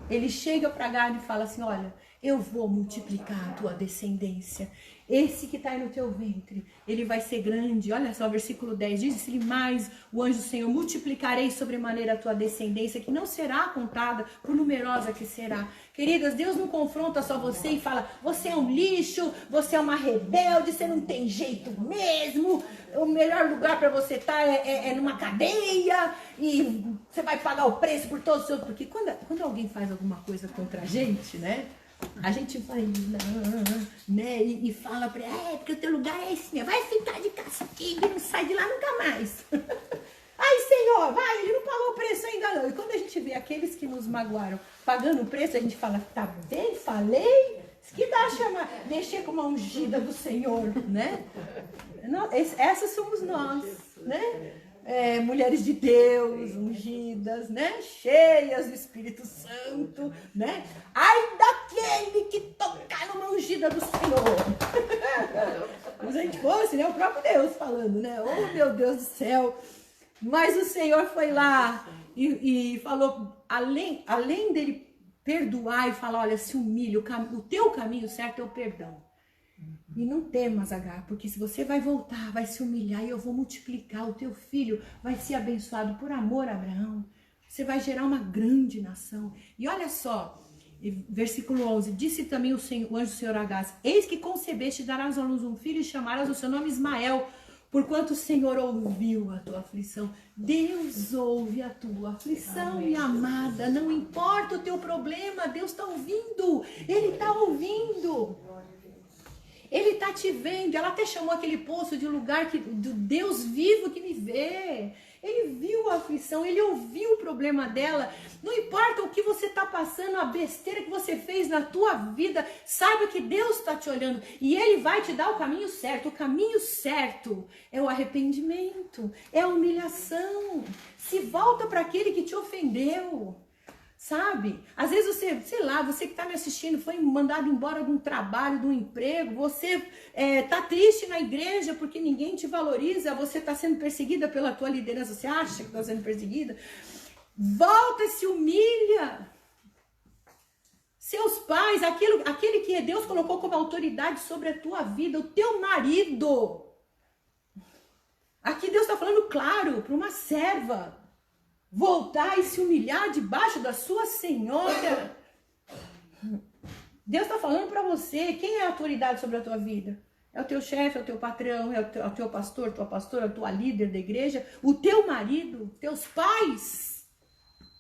Ele chega para Agar e fala assim, olha, eu vou multiplicar a tua descendência. Esse que está aí no teu ventre, ele vai ser grande. Olha só, versículo 10, diz-lhe mais o anjo do Senhor, multiplicarei sobremaneira a tua descendência, que não será contada, por numerosa que será. Queridas, Deus não confronta só você e fala, você é um lixo, você é uma rebelde, você não tem jeito mesmo, o melhor lugar para você estar é numa cadeia, e você vai pagar o preço por todos os seus... Porque quando alguém faz alguma coisa contra a gente, né? A gente vai, né, e fala pra ele, porque o teu lugar é esse mesmo, vai ficar de castigo e não sai de lá nunca mais. Ai, Senhor, vai, ele não pagou o preço ainda não. E quando a gente vê aqueles que nos magoaram pagando o preço, a gente fala, tá bem, falei, isso que dá a chamar, mexer com uma ungida do Senhor, né? Essas somos nós, né? Mulheres de Deus, ungidas, né? Cheias do Espírito Santo, né? Ai daquele que tocar numa ungida do Senhor. Como se a gente fosse, né? O próprio Deus falando, né? Oh, meu Deus do céu. Mas o Senhor foi lá e falou, além dele perdoar e falar, olha, se humilhe, o teu caminho certo é o perdão. E não temas, Agar, porque se você vai voltar, vai se humilhar e eu vou multiplicar, o teu filho vai ser abençoado por amor a Abraão. Você vai gerar uma grande nação. E olha só, versículo 11, disse também o anjo do Senhor a Agar, eis que concebeste e darás à luz um filho e chamarás o seu nome Ismael, porquanto o Senhor ouviu a tua aflição. Deus ouve a tua aflição, minha amada, não importa o teu problema, Deus está ouvindo, Ele está ouvindo. Ele está te vendo. Ela até chamou aquele poço de lugar do Deus vivo que me vê. Ele viu a aflição, ele ouviu o problema dela. Não importa o que você está passando, a besteira que você fez na tua vida, saiba que Deus está te olhando e Ele vai te dar o caminho certo. O caminho certo é o arrependimento, é a humilhação. Se volta para aquele que te ofendeu. Sabe? Às vezes você, sei lá, você que está me assistindo foi mandado embora de um trabalho, de um emprego, você tá triste na igreja porque ninguém te valoriza, você está sendo perseguida pela tua liderança, você acha que está sendo perseguida? Volta e se humilha. Seus pais, aquele que Deus colocou como autoridade sobre a tua vida, o teu marido. Aqui Deus está falando claro para uma serva. Voltar e se humilhar debaixo da sua senhora. Deus está falando para você, quem é a autoridade sobre a tua vida? É o teu chefe, é o teu patrão, é o teu pastor, tua pastora, a tua líder da igreja, o teu marido, teus pais.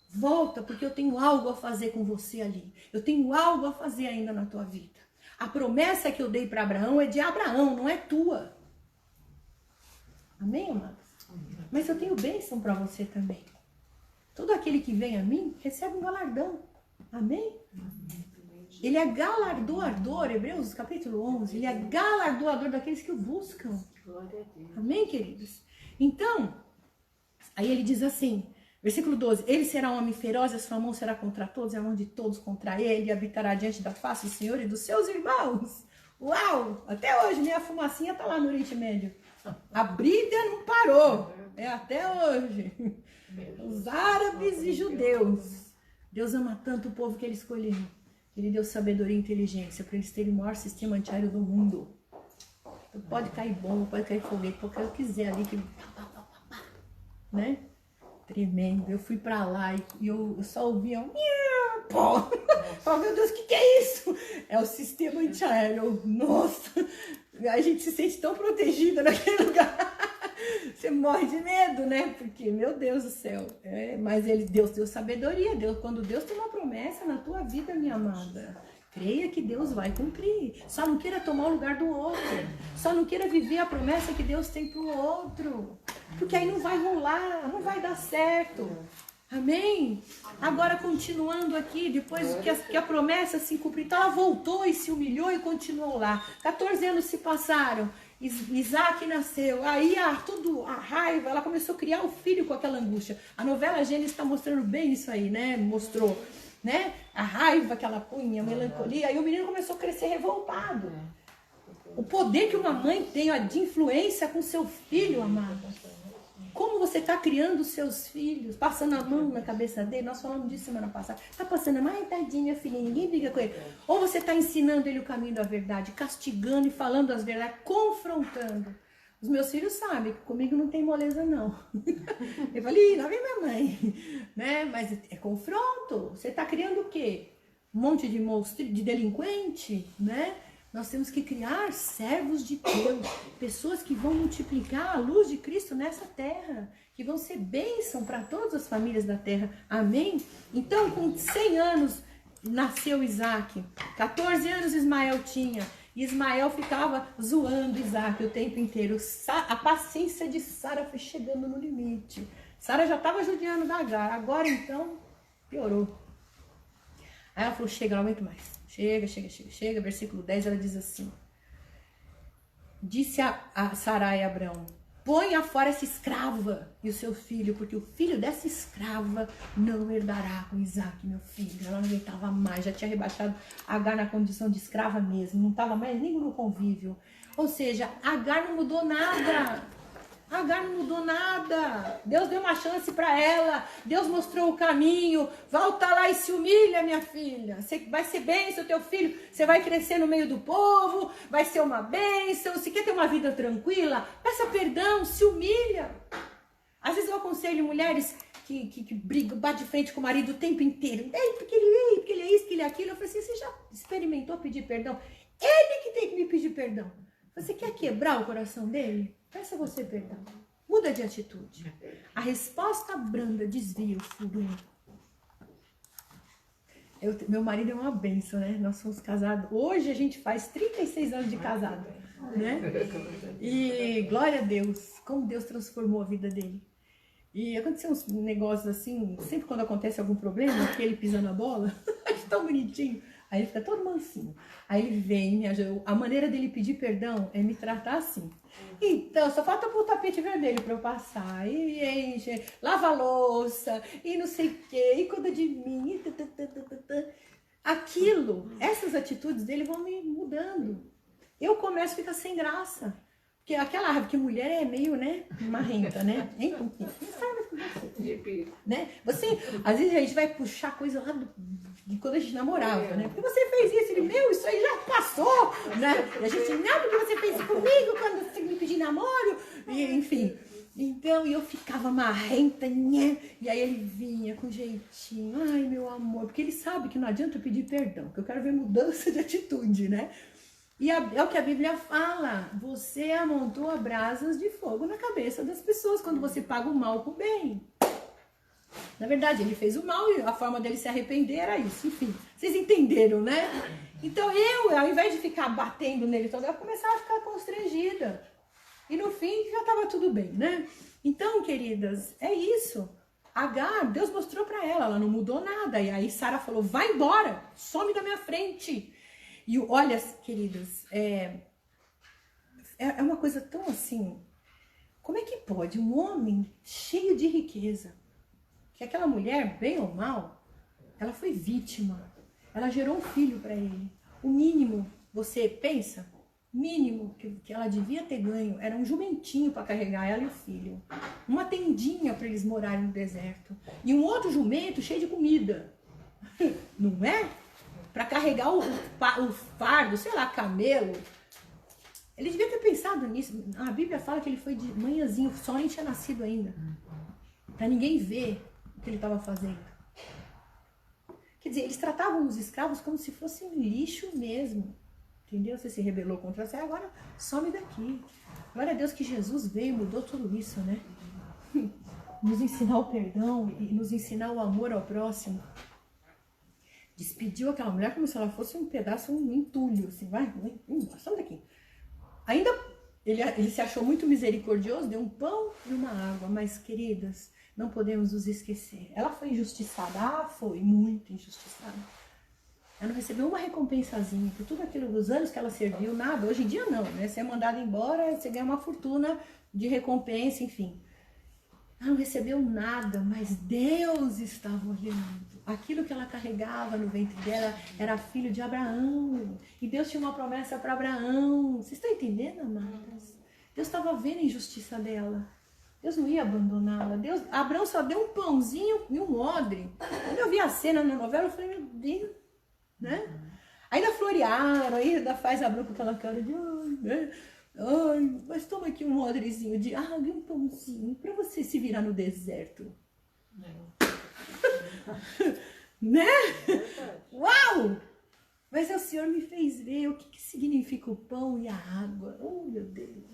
Volta, porque eu tenho algo a fazer com você ali. Eu tenho algo a fazer ainda na tua vida. A promessa que eu dei para Abraão é de Abraão, não é tua. Amém, amados? Mas eu tenho bênção para você também. Todo aquele que vem a mim recebe um galardão. Amém? Ele é galardoador, Hebreus capítulo 11. Ele é galardoador daqueles que o buscam. Amém, queridos? Então, aí ele diz assim, versículo 12. Ele será um homem feroz, a sua mão será contra todos, e a mão de todos contra ele, e habitará diante da face do Senhor e dos seus irmãos. Uau! Até hoje, minha fumacinha tá lá no Oriente Médio. A briga não parou. É até hoje. Os árabes e judeus. Deus ama tanto o povo que ele escolheu. Ele deu sabedoria e inteligência para eles terem o maior sistema antiaéreo do mundo. Então pode cair bomba, pode cair foguete, qualquer que quiser ali. Né? Tremendo. Eu fui para lá e eu só ouvia um... Oh, meu Deus, o que é isso? É o sistema antiaéreo. Nossa, a gente se sente tão protegida naquele lugar. Você morre de medo, né? Porque, meu Deus do céu. Mas Deus deu sabedoria. Quando Deus tem uma promessa na tua vida, minha amada, creia que Deus vai cumprir. Só não queira tomar o lugar do outro. Só não queira viver a promessa que Deus tem pro outro. Porque aí não vai rolar, não vai dar certo. Amém? Agora, continuando aqui, depois que a promessa se cumpriu, então ela voltou e se humilhou e continuou lá. 14 anos se passaram. Isaac nasceu, aí a raiva, ela começou a criar o filho com aquela angústia. A novela Gênesis está mostrando bem isso aí, né? Mostrou, né? A raiva que ela punha, a melancolia, aí o menino começou a crescer revoltado. O poder que uma mãe tem de influência com seu filho, amada. Como você está criando os seus filhos, passando a mão na cabeça dele, nós falamos disso semana passada, está passando a mão, tadinho, minha filhinha, ninguém briga com ele. Ou você está ensinando ele o caminho da verdade, castigando e falando as verdades, confrontando. Os meus filhos sabem que comigo não tem moleza, não. Eu falei, lá vem minha mãe. Né? Mas é confronto. Você está criando o quê? Um monte de monstro, de delinquente, né? Nós temos que criar servos de Deus, pessoas que vão multiplicar a luz de Cristo nessa terra, que vão ser bênção para todas as famílias da terra. Amém? Então, com 100 anos, nasceu Isaac. 14 anos Ismael tinha. Ismael ficava zoando Isaac o tempo inteiro. A paciência de Sara foi chegando no limite. Sara já estava judiando da Agar. Agora, então, piorou. Aí ela falou, chega, não aguento mais. Chega. Versículo 10, ela diz assim. Disse a Sarai a Abraão, ponha fora essa escrava e o seu filho, porque o filho dessa escrava não herdará com Isaac, meu filho. Ela não aguentava mais, já tinha rebaixado Agar na condição de escrava mesmo, não estava mais nem no convívio. Ou seja, Agar não mudou nada. Agar não mudou nada. Deus deu uma chance para ela. Deus mostrou o caminho. Volta lá e se humilha, minha filha. Você vai ser bênção, teu filho. Você vai crescer no meio do povo. Vai ser uma bênção. Você quer ter uma vida tranquila? Peça perdão, se humilha. Às vezes eu aconselho mulheres que brigam, batem de frente com o marido o tempo inteiro. Porque ele é isso, porque ele é aquilo. Eu falei assim, você já experimentou pedir perdão? Ele que tem que me pedir perdão. Você quer quebrar o coração dele? Peça você perdão. Muda de atitude. A resposta branda desvia o furor. Meu marido é uma bênção, né? Nós somos casados. Hoje a gente faz 36 anos de casado, né? E glória a Deus, como Deus transformou a vida dele. E aconteceu uns negócios assim, sempre quando acontece algum problema, que ele pisa na bola, acho tão bonitinho. Aí ele fica todo mansinho. Aí ele vem, me ajuda. A maneira dele pedir perdão é me tratar assim. Então, só falta pôr o tapete vermelho pra eu passar. E enche, lava a louça, e não sei o quê, e cuida de mim. E aquilo, essas atitudes dele vão me mudando. Eu começo a ficar sem graça. Porque aquela raiva, que mulher é meio, né, marrenta, né? Hein? Né? Você, às vezes a gente vai puxar coisa lá de quando a gente namorava, né? Porque você fez isso, ele, meu, isso aí já passou, né? E a gente, não, porque você fez isso comigo quando você me pediu namoro, e, enfim. Então, eu ficava marrenta, né? E aí ele vinha com jeitinho, ai, meu amor, porque ele sabe que não adianta eu pedir perdão, que eu quero ver mudança de atitude, né? E é o que a Bíblia fala, você amontoa brasas de fogo na cabeça das pessoas quando você paga o mal com o bem. Na verdade, ele fez o mal e a forma dele se arrepender era isso. Enfim, vocês entenderam, né? Então eu, ao invés de ficar batendo nele toda, eu começava a ficar constrangida. E no fim já estava tudo bem, né? Então, queridas, é isso. Agar, Deus mostrou para ela não mudou nada. E aí Sara falou, vai embora, some da minha frente. E olha, queridas, é uma coisa tão assim, como é que pode um homem cheio de riqueza, que aquela mulher, bem ou mal, ela foi vítima, ela gerou um filho para ele. O mínimo, você pensa, mínimo que ela devia ter ganho era um jumentinho para carregar ela e o filho, uma tendinha para eles morarem no deserto, e um outro jumento cheio de comida, não é? Para carregar o fardo, sei lá, camelo. Ele devia ter pensado nisso. A Bíblia fala que ele foi de manhãzinho, o sol nem tinha nascido ainda. Para ninguém ver o que ele estava fazendo. Quer dizer, eles tratavam os escravos como se fossem lixo mesmo. Entendeu? Você se rebelou contra você, agora some daqui. Glória a Deus que Jesus veio e mudou tudo isso, né? Nos ensinar o perdão e nos ensinar o amor ao próximo. Despediu aquela mulher como se ela fosse um pedaço, um entulho, assim, vai, sai daqui. Ainda, ele se achou muito misericordioso, deu um pão e uma água, mas, queridas, não podemos nos esquecer. Ela foi injustiçada, foi muito injustiçada. Ela não recebeu uma recompensazinha por tudo aquilo dos anos que ela serviu, nada. Hoje em dia não, né? Você é mandado embora, você ganha uma fortuna de recompensa, enfim. Ela não recebeu nada, mas Deus estava olhando. Aquilo que ela carregava no ventre dela era filho de Abraão. E Deus tinha uma promessa para Abraão. Vocês estão entendendo, amadas? Deus estava vendo a injustiça dela. Deus não ia abandoná-la. Abraão só deu um pãozinho e um odre. Quando eu vi a cena na novela, eu falei, meu Deus, né? Ainda florearam, ainda faz Abraão com aquela cara de... né? Ai, mas toma aqui um odrezinho de água e um pãozinho para você se virar no deserto. Né? Uau! Mas o Senhor me fez ver o que significa o pão e a água. Oh, meu Deus!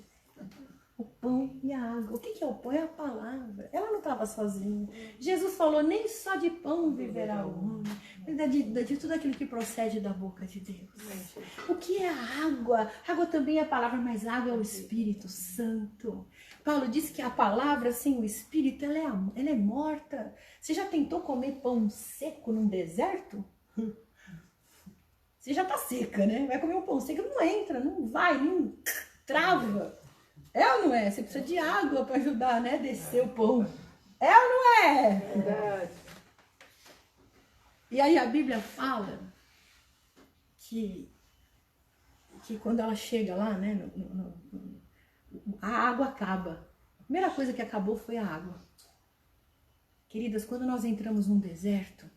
O pão e a água. O que é o pão? É a palavra. Ela não estava sozinha. Jesus falou, nem só de pão viverá o homem, mas de tudo aquilo que procede da boca de Deus. O que é a água? Água também é a palavra, mas água é o Espírito Santo. Paulo disse que a palavra sem o Espírito, ela é morta. Você já tentou comer pão seco num deserto? Você já tá seca, né? Vai comer um pão seco, não entra, não vai, não trava. É ou não é? Você precisa de água para ajudar, né? Descer o pão. É ou não é? Verdade. E aí a Bíblia fala que quando ela chega lá, né? A água acaba. A primeira coisa que acabou foi a água. Queridas, quando nós entramos num deserto,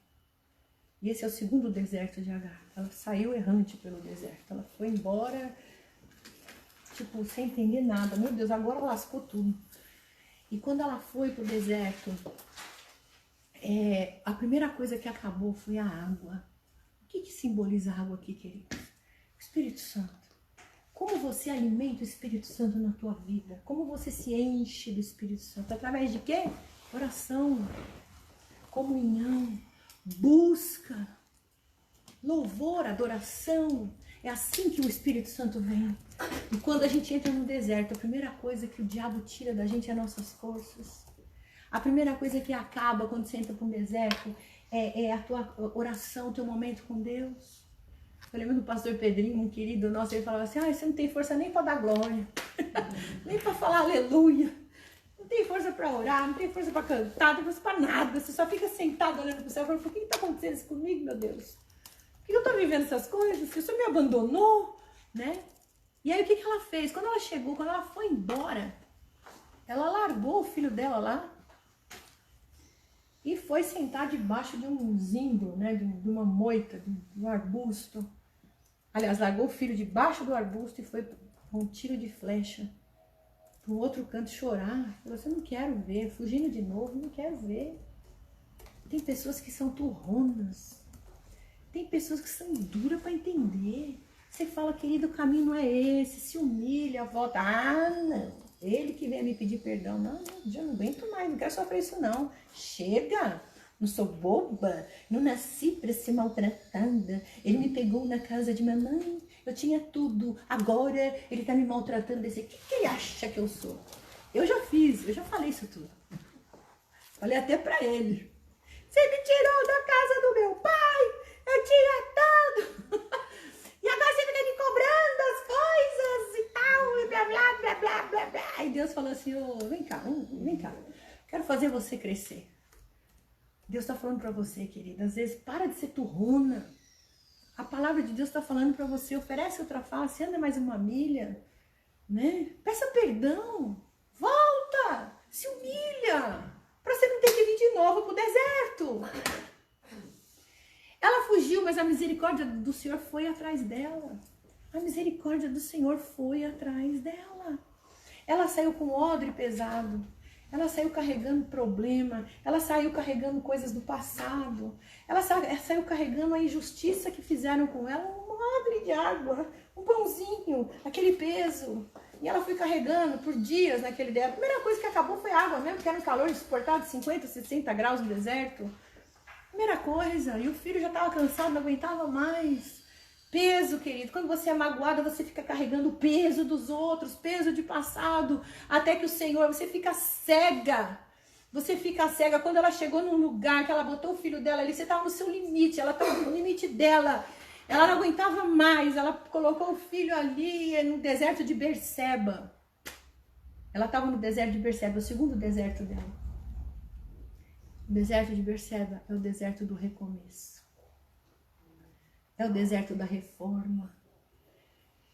e esse é o segundo deserto de Agar, ela saiu errante pelo deserto. Ela foi embora... tipo, sem entender nada. Meu Deus, agora lascou tudo. E quando ela foi pro deserto, a primeira coisa que acabou foi a água. O que simboliza a água aqui, queridos? O Espírito Santo. Como você alimenta o Espírito Santo na tua vida? Como você se enche do Espírito Santo? Através de quê? Oração, comunhão, busca, louvor, adoração. É assim que o Espírito Santo vem. E quando a gente entra no deserto, a primeira coisa que o diabo tira da gente é nossas forças. A primeira coisa que acaba quando você entra para um deserto é a tua oração, o teu momento com Deus. Eu lembro do pastor Pedrinho, um querido nosso, ele falava assim, você não tem força nem para dar glória, nem para falar aleluia, não tem força para orar, não tem força para cantar, não tem força para nada, você só fica sentado olhando para o céu e falando, por que está acontecendo isso comigo, meu Deus? Por que eu estou vivendo essas coisas? O Senhor me abandonou, né? E aí o que ela fez? Quando ela chegou, quando ela foi embora, ela largou o filho dela lá e foi sentar debaixo de um zimbro, né? De uma moita, de um arbusto. Aliás, largou o filho debaixo do arbusto e foi com um tiro de flecha para o outro canto chorar. Falou assim, não quero ver, fugindo de novo, não quero ver. Tem pessoas que são turronas. Tem pessoas que são duras para entender. Você fala, querido, o caminho não é esse, se humilha, volta. Não, ele que vem me pedir perdão. Não, já não aguento mais, não quero sofrer isso não. Chega, não sou boba, não nasci para ser maltratada. Ele me pegou na casa de mamãe, eu tinha tudo. Agora ele tá me maltratando desse. O que ele acha que eu sou? Eu já falei isso tudo. Falei até para ele. Você me tirou da casa do meu pai, eu tinha tudo. E agora você fica me cobrando as coisas e tal, e blá, blá, blá, blá, blá, blá. E Deus falou assim, vem cá, quero fazer você crescer. Deus está falando para você, querida, às vezes para de ser turrona. A palavra de Deus está falando para você, oferece outra face, anda mais uma milha, né? Peça perdão, volta, se humilha, para você não ter que vir de novo para o deserto. Ela fugiu, mas a misericórdia do Senhor foi atrás dela. A misericórdia do Senhor foi atrás dela. Ela saiu com odre pesado. Ela saiu carregando problema. Ela saiu carregando coisas do passado. Ela saiu carregando a injustiça que fizeram com ela. Um odre de água, um pãozinho, aquele peso. E ela foi carregando por dias naquele deserto. A primeira coisa que acabou foi a água mesmo, que era um calor insuportável de 50, 60 graus no deserto. Primeira coisa, e o filho já estava cansado, não aguentava mais. Peso, querido, quando você é magoada, você fica carregando o peso dos outros, peso de passado, até que o Senhor, você fica cega. Você fica cega. Quando ela chegou num lugar que ela botou o filho dela ali, você estava no seu limite, ela estava no limite dela. Ela não aguentava mais, ela colocou o filho ali no deserto de Berseba. Ela estava no deserto de Berseba, o segundo deserto dela. O deserto de Berseba é o deserto do recomeço. É o deserto da reforma.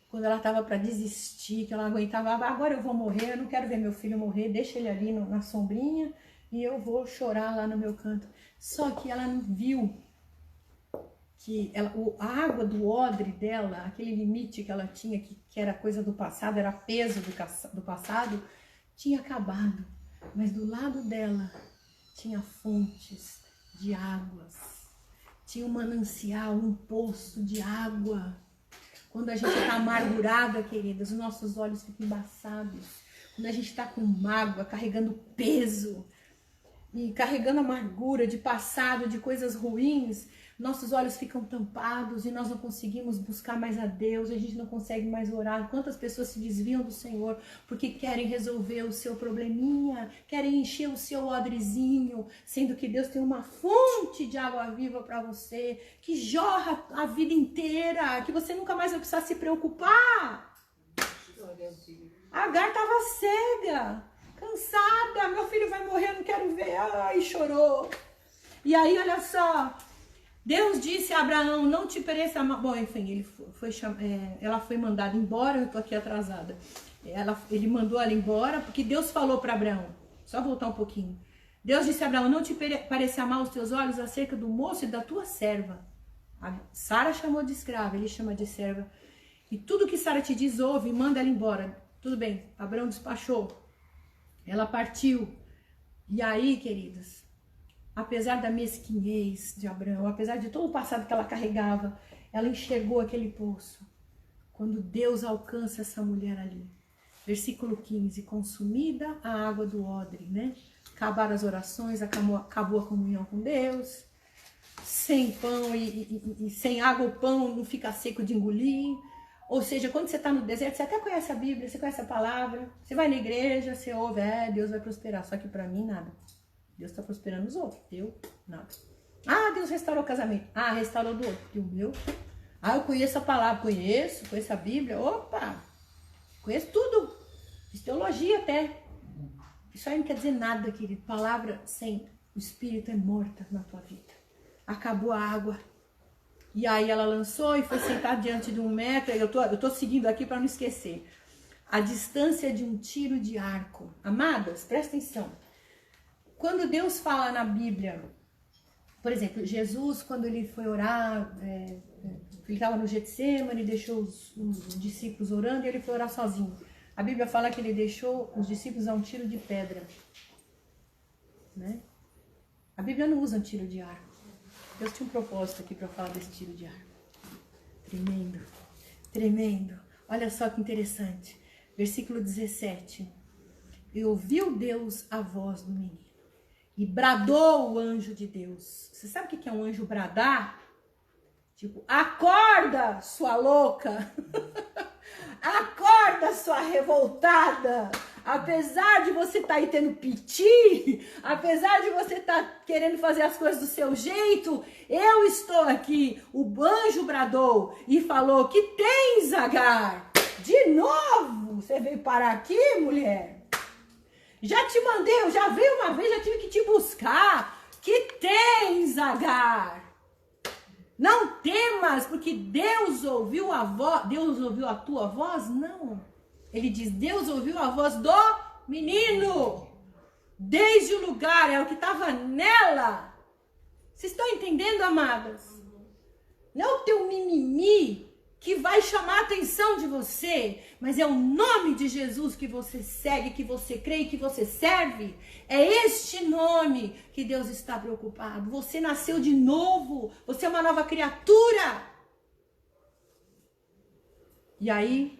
Quando ela estava para desistir, que ela não aguentava, agora eu vou morrer, eu não quero ver meu filho morrer, deixa ele ali na sombrinha e eu vou chorar lá no meu canto. Só que ela não viu que a água do odre dela, aquele limite que ela tinha, que era coisa do passado, era peso do passado, tinha acabado. Mas do lado dela tinha fontes de águas, tinha um manancial, um poço de água. Quando a gente está amargurada, queridas, os nossos olhos ficam embaçados. Quando a gente está com mágoa, carregando peso e carregando amargura de passado, de coisas ruins, nossos olhos ficam tampados e nós não conseguimos buscar mais a Deus, a gente não consegue mais orar. Quantas pessoas se desviam do Senhor porque querem resolver o seu probleminha, querem encher o seu odrezinho, sendo que Deus tem uma fonte de água viva para você, que jorra a vida inteira, que você nunca mais vai precisar se preocupar. A Agar estava cega, cansada, meu filho vai morrer, eu não quero ver, ai, chorou. E aí, olha só, Deus disse a Abraão, não te pereça... Bom, enfim, ela foi mandada embora, eu tô aqui atrasada. Ele mandou ela embora, porque Deus falou para Abraão, só voltar um pouquinho. Deus disse a Abraão, não te pareça mal os teus olhos acerca do moço e da tua serva. Sara chamou de escrava, ele chama de serva. E tudo que Sara te diz, ouve, manda ela embora. Tudo bem, Abraão despachou. Ela partiu. E aí, queridas, apesar da mesquinhez de Abraão, apesar de todo o passado que ela carregava, ela enxergou aquele poço. Quando Deus alcança essa mulher ali. Versículo 15, consumida a água do odre, né? Acabaram as orações, acabou a comunhão com Deus. Sem pão e sem água, o pão não fica seco de engolir. Ou seja, quando você está no deserto, você até conhece a Bíblia, você conhece a palavra, você vai na igreja, você ouve, Deus vai prosperar, só que para mim nada. Deus está prosperando os outros. Eu, nada. Ah, Deus restaurou o casamento. Ah, restaurou do outro. Porque o meu... Ah, eu conheço a palavra. Conheço a Bíblia. Opa! Conheço tudo. Fiz teologia até. Isso aí não quer dizer nada, querido. Palavra sem o Espírito é morta na tua vida. Acabou a água. E aí ela lançou e foi sentar diante de 1 metro. Eu tô seguindo aqui para não esquecer. A distância de um tiro de arco. Amadas, presta atenção. Quando Deus fala na Bíblia, por exemplo, Jesus, quando ele foi orar, ele estava no Getsemane, deixou os discípulos orando e ele foi orar sozinho. A Bíblia fala que ele deixou os discípulos a um tiro de pedra. Né? A Bíblia não usa um tiro de arco. Deus tinha um propósito aqui para falar desse tiro de arco. Tremendo, tremendo. Olha só que interessante. Versículo 17. E ouviu Deus a voz do menino. E bradou o anjo de Deus. Você sabe o que é um anjo bradar? Tipo, acorda, sua louca. Acorda, sua revoltada. Apesar de você estar aí tendo piti, apesar de você estar querendo fazer as coisas do seu jeito, eu estou aqui. O anjo bradou e falou: que tens, Agar? De novo, você veio parar aqui, mulher? Já te mandei, eu já veio uma vez, já tive que te buscar. Que tens, Agar? Não temas, porque Deus ouviu a voz. Deus ouviu a tua voz? Não. Ele diz: Deus ouviu a voz do menino. Desde o lugar, é o que estava nela. Vocês estão entendendo, amadas? Não é o teu mimimi que vai chamar a atenção de você, mas é o nome de Jesus que você segue, que você crê e que você serve. É este nome que Deus está preocupado. Você nasceu de novo, você é uma nova criatura. E aí,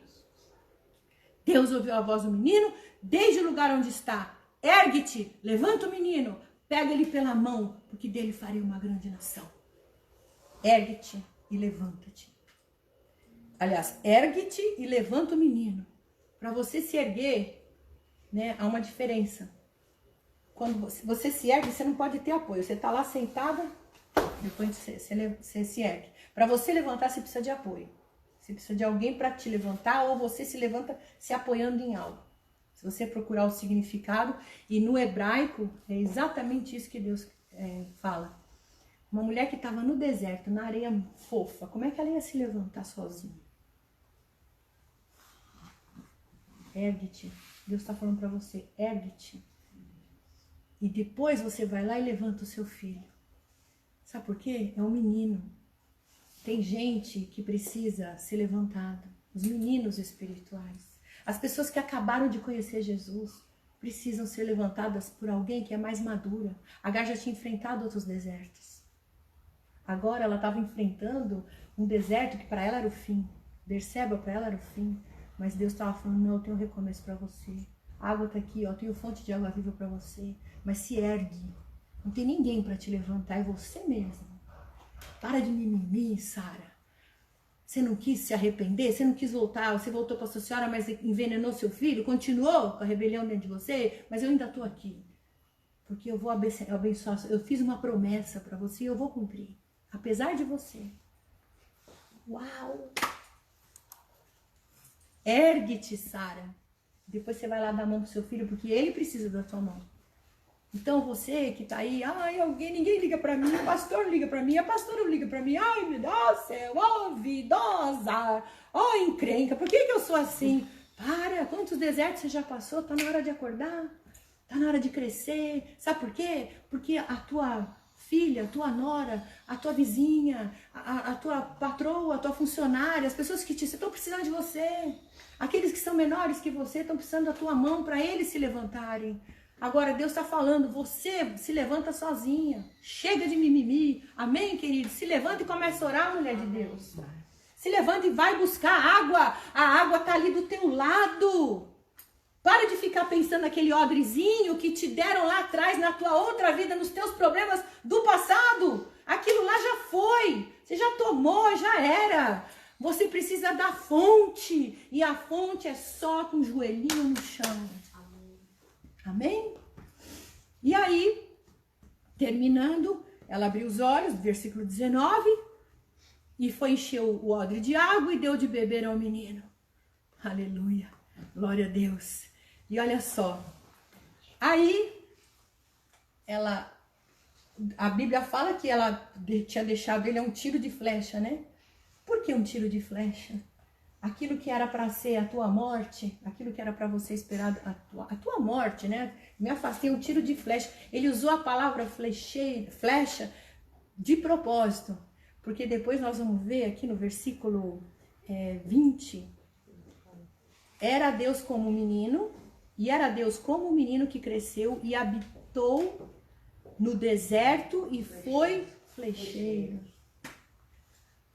Deus ouviu a voz do menino, desde o lugar onde está. Ergue-te, levanta o menino, pega ele pela mão, porque dele farei uma grande nação. Ergue-te e levanta-te. Aliás, ergue-te e levanta o menino. Para você se erguer, né, há uma diferença. Quando você se ergue, você não pode ter apoio. Você está lá sentada, depois você se ergue. Para você levantar, você precisa de apoio. Você precisa de alguém para te levantar, ou você se levanta se apoiando em algo. Se você procurar o significado, e no hebraico, é exatamente isso que Deus fala. Uma mulher que estava no deserto, na areia fofa, como é que ela ia se levantar sozinha? Ergue-te. Deus está falando para você, ergue-te. E depois você vai lá e levanta o seu filho. Sabe por quê? É um menino. Tem gente que precisa ser levantada. Os meninos espirituais. As pessoas que acabaram de conhecer Jesus precisam ser levantadas por alguém que é mais madura. Agar já tinha enfrentado outros desertos. Agora ela estava enfrentando um deserto que para ela era o fim. Berseba para ela era o fim. Mas Deus estava falando: não, eu tenho um recomeço para você. A água está aqui, ó, eu tenho fonte de água viva para você. Mas se ergue. Não tem ninguém para te levantar, é você mesmo. Para de mimimi, Sara. Você não quis se arrepender? Você não quis voltar? Você voltou para sua senhora, mas envenenou seu filho? Continuou com a rebelião dentro de você? Mas eu ainda estou aqui. Porque eu vou abençoar. Eu fiz uma promessa para você e eu vou cumprir. Apesar de você. Uau! Ergue-te, Sara. Depois você vai lá dar a mão pro seu filho, porque ele precisa da tua mão. Então você que tá aí, ninguém liga pra mim, o pastor liga pra mim, a pastora liga pra mim, ai meu Deus do céu, vidosa, encrenca, por que eu sou assim? Para, quantos desertos você já passou? Tá na hora de acordar, tá na hora de crescer. Sabe por quê? Porque a tua filha, a tua nora, a tua vizinha, a tua patroa, a tua funcionária, as pessoas que estão precisando de você. Aqueles que são menores que você estão precisando da tua mão para eles se levantarem. Agora Deus está falando, você se levanta sozinha. Chega de mimimi. Amém, querido? Se levanta e começa a orar, mulher de Deus. Se levanta e vai buscar água. A água está ali do teu lado. Para de ficar pensando naquele odrezinho que te deram lá atrás, na tua outra vida, nos teus problemas do passado. Aquilo lá já foi. Você já tomou, já era. Você precisa da fonte. E a fonte é só com o joelhinho no chão. Amém? E aí, Terminando, ela abriu os olhos, versículo 19, e foi encher o odre de água e deu de beber ao menino. Aleluia, glória a Deus. E olha só, aí a Bíblia fala que ela tinha deixado ele um tiro de flecha, né? Por que um tiro de flecha? Aquilo que era para ser a tua morte, aquilo que era para você esperar a tua morte, né? Me afastei, um tiro de flecha. Ele usou a palavra flecha de propósito, porque depois nós vamos ver aqui no versículo 20, era Deus como um menino, e era Deus como um menino que cresceu e habitou no deserto e foi flecheiro.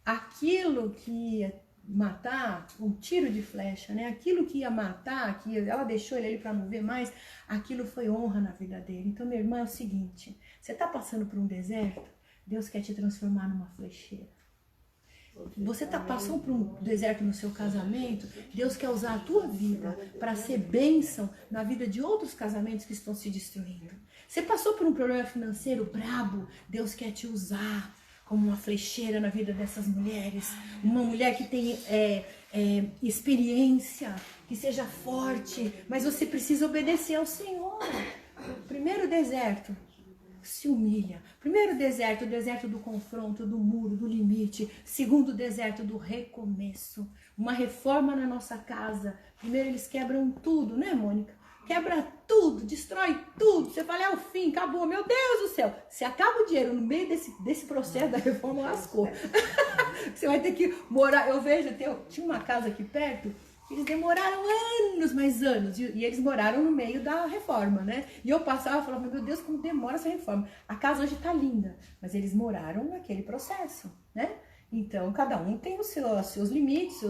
Aquilo que ia matar, um tiro de flecha, né? Aquilo que ia matar, que ela deixou ele ali para não ver mais, aquilo foi honra na vida dele. Então, meu irmão, é o seguinte, você tá passando por um deserto, Deus quer te transformar numa flecheira. Você tá passando por um deserto no seu casamento, Deus quer usar a tua vida para ser bênção na vida de outros casamentos que estão se destruindo. Você passou por um problema financeiro brabo, Deus quer te usar como uma flecheira na vida dessas mulheres, uma mulher que tem experiência, que seja forte, mas você precisa obedecer ao Senhor. Primeiro deserto, se humilha. Primeiro deserto, o deserto do confronto, do muro, do limite. Segundo deserto, do recomeço. Uma reforma na nossa casa. Primeiro eles quebram tudo, né, Mônica? Quebra tudo, destrói tudo. Você fala, é o fim, acabou. Meu Deus do céu. Se acaba o dinheiro no meio desse processo da reforma, lascou. Você vai ter que morar. Eu vejo, tinha uma casa aqui perto, eles demoraram anos, mais anos. E eles moraram no meio da reforma, né? E eu passava e falava, meu Deus, como demora essa reforma. A casa hoje tá linda, mas eles moraram naquele processo, né? Então, cada um tem os seus limites,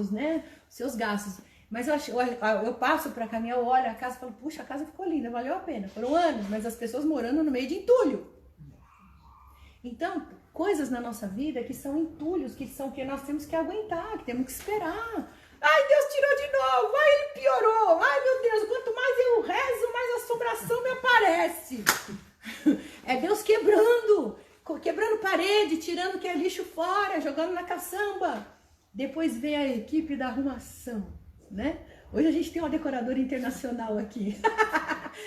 seus gastos. Mas eu passo para caminhar, eu olho a casa e falo, puxa, a casa ficou linda, valeu a pena. Foram anos, mas as pessoas morando no meio de entulho. Então, coisas na nossa vida que são entulhos, que nós temos que aguentar, que temos que esperar. Ai, Deus tirou de novo, ai, ele piorou. Ai, meu Deus, quanto mais eu rezo, mais assombração me aparece. É Deus quebrando parede, tirando que é lixo fora, jogando na caçamba. Depois vem a equipe da arrumação, né? Hoje a gente tem uma decoradora internacional aqui,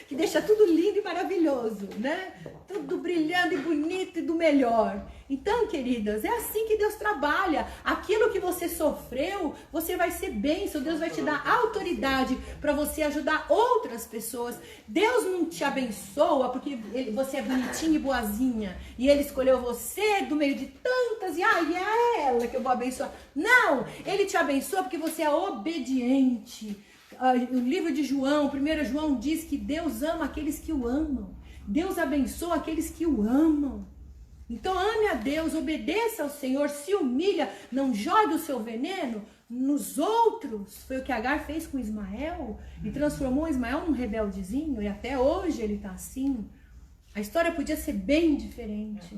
que deixa tudo lindo e maravilhoso, né? Tudo brilhando e bonito e do melhor. Então, queridas, é assim que Deus trabalha. Aquilo que você sofreu, você vai ser bênção. Deus vai te dar autoridade para você ajudar outras pessoas. Deus não te abençoa porque você é bonitinha e boazinha. E Ele escolheu você do meio de tantas. E é ela que eu vou abençoar. Não! Ele te abençoa porque você é obediente. O livro de João, 1 João diz que Deus ama aqueles que o amam. Deus abençoa aqueles que o amam. Então ame a Deus, obedeça ao Senhor, se humilha, não jogue o seu veneno nos outros. Foi o que Agar fez com Ismael e transformou Ismael num rebeldezinho e até hoje ele está assim. A história podia ser bem diferente.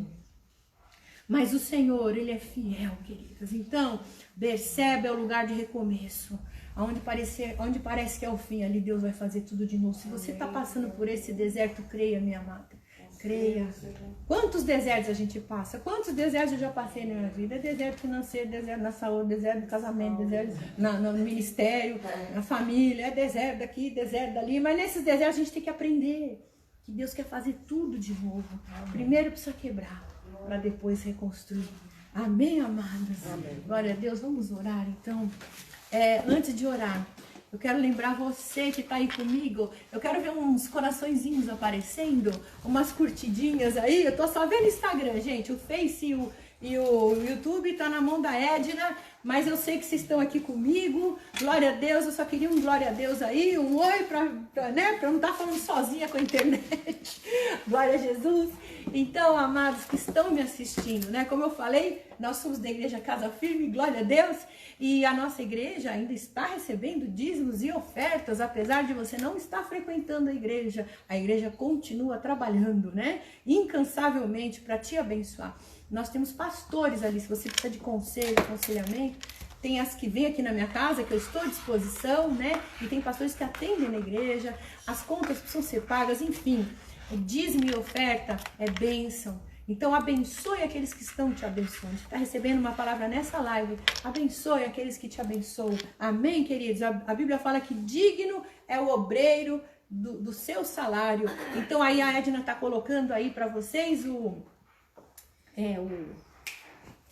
Mas o Senhor, Ele é fiel, queridas. Então, Berseba é o lugar de recomeço. Onde parece que é o fim, ali Deus vai fazer tudo de novo. Se você está passando por esse deserto, creia, minha amada. Creia. Quantos desertos a gente passa? Quantos desertos eu já passei na minha vida? Deserto financeiro, deserto na saúde, deserto no casamento, deserto no ministério, na família, deserto daqui, deserto dali. Mas nesses desertos a gente tem que aprender que Deus quer fazer tudo de novo. Primeiro precisa quebrar, para depois reconstruir. Amém, amadas? Amém. Glória a Deus. Vamos orar, então. Antes de orar, eu quero lembrar você que está aí comigo. Eu quero ver uns coraçõezinhos aparecendo, umas curtidinhas aí. Eu tô só vendo Instagram, gente. O Face e o YouTube tá na mão da Edna, mas eu sei que vocês estão aqui comigo. Glória a Deus. Eu só queria um glória a Deus aí, um oi pra não estar falando sozinha com a internet. Glória a Jesus. Então, amados que estão me assistindo, né? Como eu falei, nós somos da Igreja Casa Firme, glória a Deus. E a nossa igreja ainda está recebendo dízimos e ofertas, apesar de você não estar frequentando a igreja continua trabalhando, né? Incansavelmente para te abençoar. Nós temos pastores ali, se você precisa de conselho, aconselhamento, tem as que vêm aqui na minha casa, que eu estou à disposição, né? E tem pastores que atendem na igreja, as contas precisam ser pagas, enfim. dízimo e oferta é bênção. Então abençoe aqueles que estão te abençoando. Você está recebendo uma palavra nessa live, abençoe aqueles que te abençoam. Amém, queridos? A Bíblia fala que digno é o obreiro do seu salário. Então aí a Edna está colocando aí para vocês o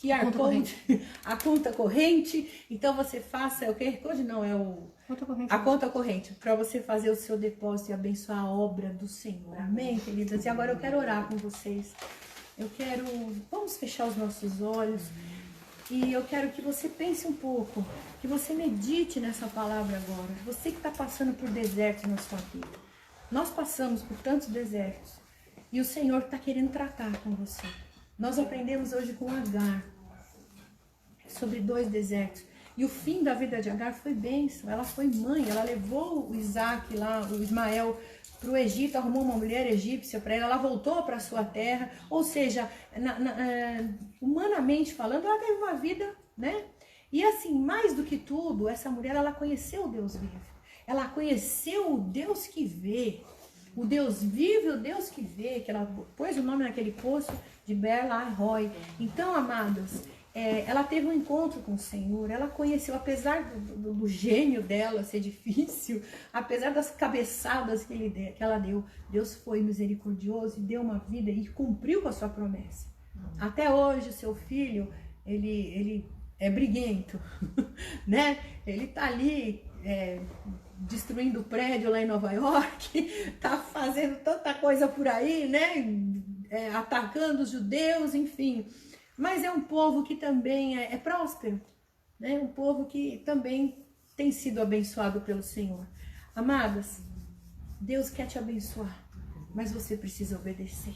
QR Code, a conta corrente. Então você faça o QR Code, não, é o a conta corrente, para você fazer o seu depósito e abençoar a obra do Senhor. Amém, queridas? E agora eu quero orar com vocês. Vamos fechar os nossos olhos e eu quero que você pense um pouco, que você medite nessa palavra agora. Você que está passando por desertos na sua vida. Nós passamos por tantos desertos e o Senhor está querendo tratar com você. Nós aprendemos hoje com Agar sobre 2 desertos. E o fim da vida de Agar foi bênção. Ela foi mãe, ela levou o Isaac lá, o Ismael, para o Egito, arrumou uma mulher egípcia para ela voltou para a sua terra. Ou seja, humanamente falando, ela teve uma vida, né? E assim, mais do que tudo, essa mulher, ela conheceu o Deus vivo. Ela conheceu o Deus que vê. O Deus vivo e o Deus que vê, que ela pôs o nome naquele poço de Beer-lahai. Então, amados, ela teve um encontro com o Senhor, ela conheceu, apesar do gênio dela ser difícil, apesar das cabeçadas que ela deu, Deus foi misericordioso e deu uma vida e cumpriu com a sua promessa. Até hoje, o seu filho, ele é briguento, né? Ele tá ali destruindo o prédio lá em Nova York, tá fazendo tanta coisa por aí, né? Atacando os judeus, enfim. Mas é um povo que também é próspero, né? Um povo que também tem sido abençoado pelo Senhor. Amadas, Deus quer te abençoar, mas você precisa obedecer.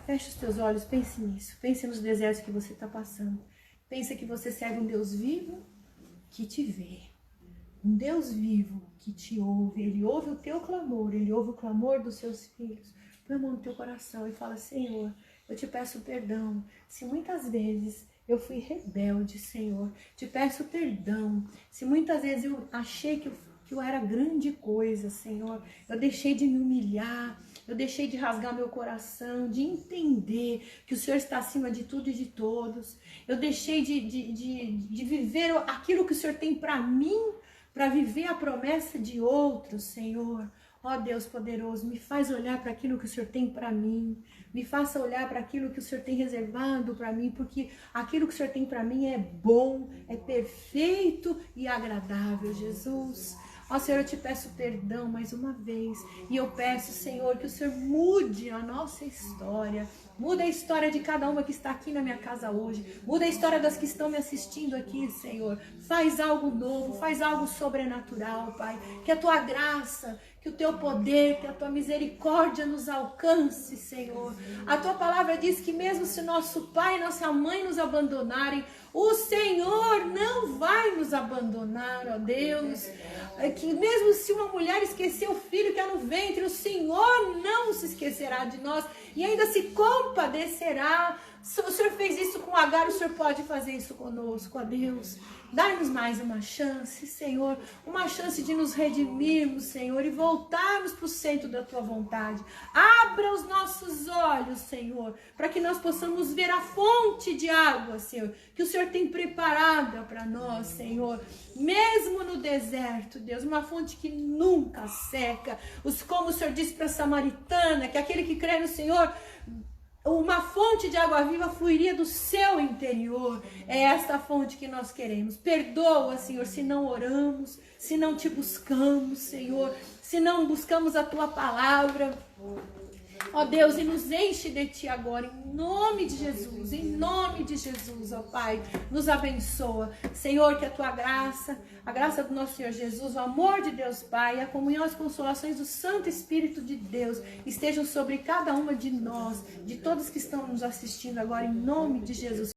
Feche os teus olhos, pense nisso, pense nos desertos que você está passando. Pense que você serve um Deus vivo que te vê. Um Deus vivo que te ouve. Ele ouve o teu clamor, ele ouve o clamor dos seus filhos. Põe a mão no teu coração e fala: Senhor, eu te peço perdão se muitas vezes eu fui rebelde, Senhor. Te peço perdão se muitas vezes eu achei que eu era grande coisa, Senhor. Eu deixei de me humilhar, eu deixei de rasgar meu coração, de entender que o Senhor está acima de tudo e de todos. Eu deixei de viver aquilo que o Senhor tem para mim, para viver a promessa de outros, Senhor. Ó Deus poderoso, me faz olhar para aquilo que o Senhor tem para mim. Me faça olhar para aquilo que o Senhor tem reservado para mim, porque aquilo que o Senhor tem para mim é bom, é perfeito e agradável, Jesus. Ó Senhor, eu te peço perdão mais uma vez. E eu peço, Senhor, que o Senhor mude a nossa história. Muda a história de cada uma que está aqui na minha casa hoje. Muda a história das que estão me assistindo aqui, Senhor. Faz algo novo, faz algo sobrenatural, Pai. Que a tua graça, que o teu poder, que a tua misericórdia nos alcance, Senhor. A tua palavra diz que mesmo se nosso pai e nossa mãe nos abandonarem, o Senhor não vai nos abandonar, ó Deus. Que mesmo se uma mulher esquecer o filho que é no ventre, o Senhor não se esquecerá de nós e ainda se compadecerá. O Senhor fez isso com Agar, o Senhor pode fazer isso conosco, ó Deus. Dá-nos mais uma chance, Senhor, uma chance de nos redimirmos, Senhor, e voltarmos para o centro da Tua vontade. Abra os nossos olhos, Senhor, para que nós possamos ver a fonte de água, Senhor, que o Senhor tem preparada para nós, Senhor. Mesmo no deserto, Deus, uma fonte que nunca seca. Como o Senhor disse para a samaritana, que aquele que crê no Senhor, uma fonte de água viva fluiria do seu interior. É esta fonte que nós queremos. Perdoa, Senhor, se não oramos, se não te buscamos, Senhor, se não buscamos a tua palavra. Ó Deus, e nos enche de ti agora, em nome de Jesus, ó Pai, nos abençoa. Senhor, que a tua graça, a graça do nosso Senhor Jesus, o amor de Deus Pai, a comunhão e as consolações do Santo Espírito de Deus estejam sobre cada uma de nós, de todos que estão nos assistindo agora, em nome de Jesus.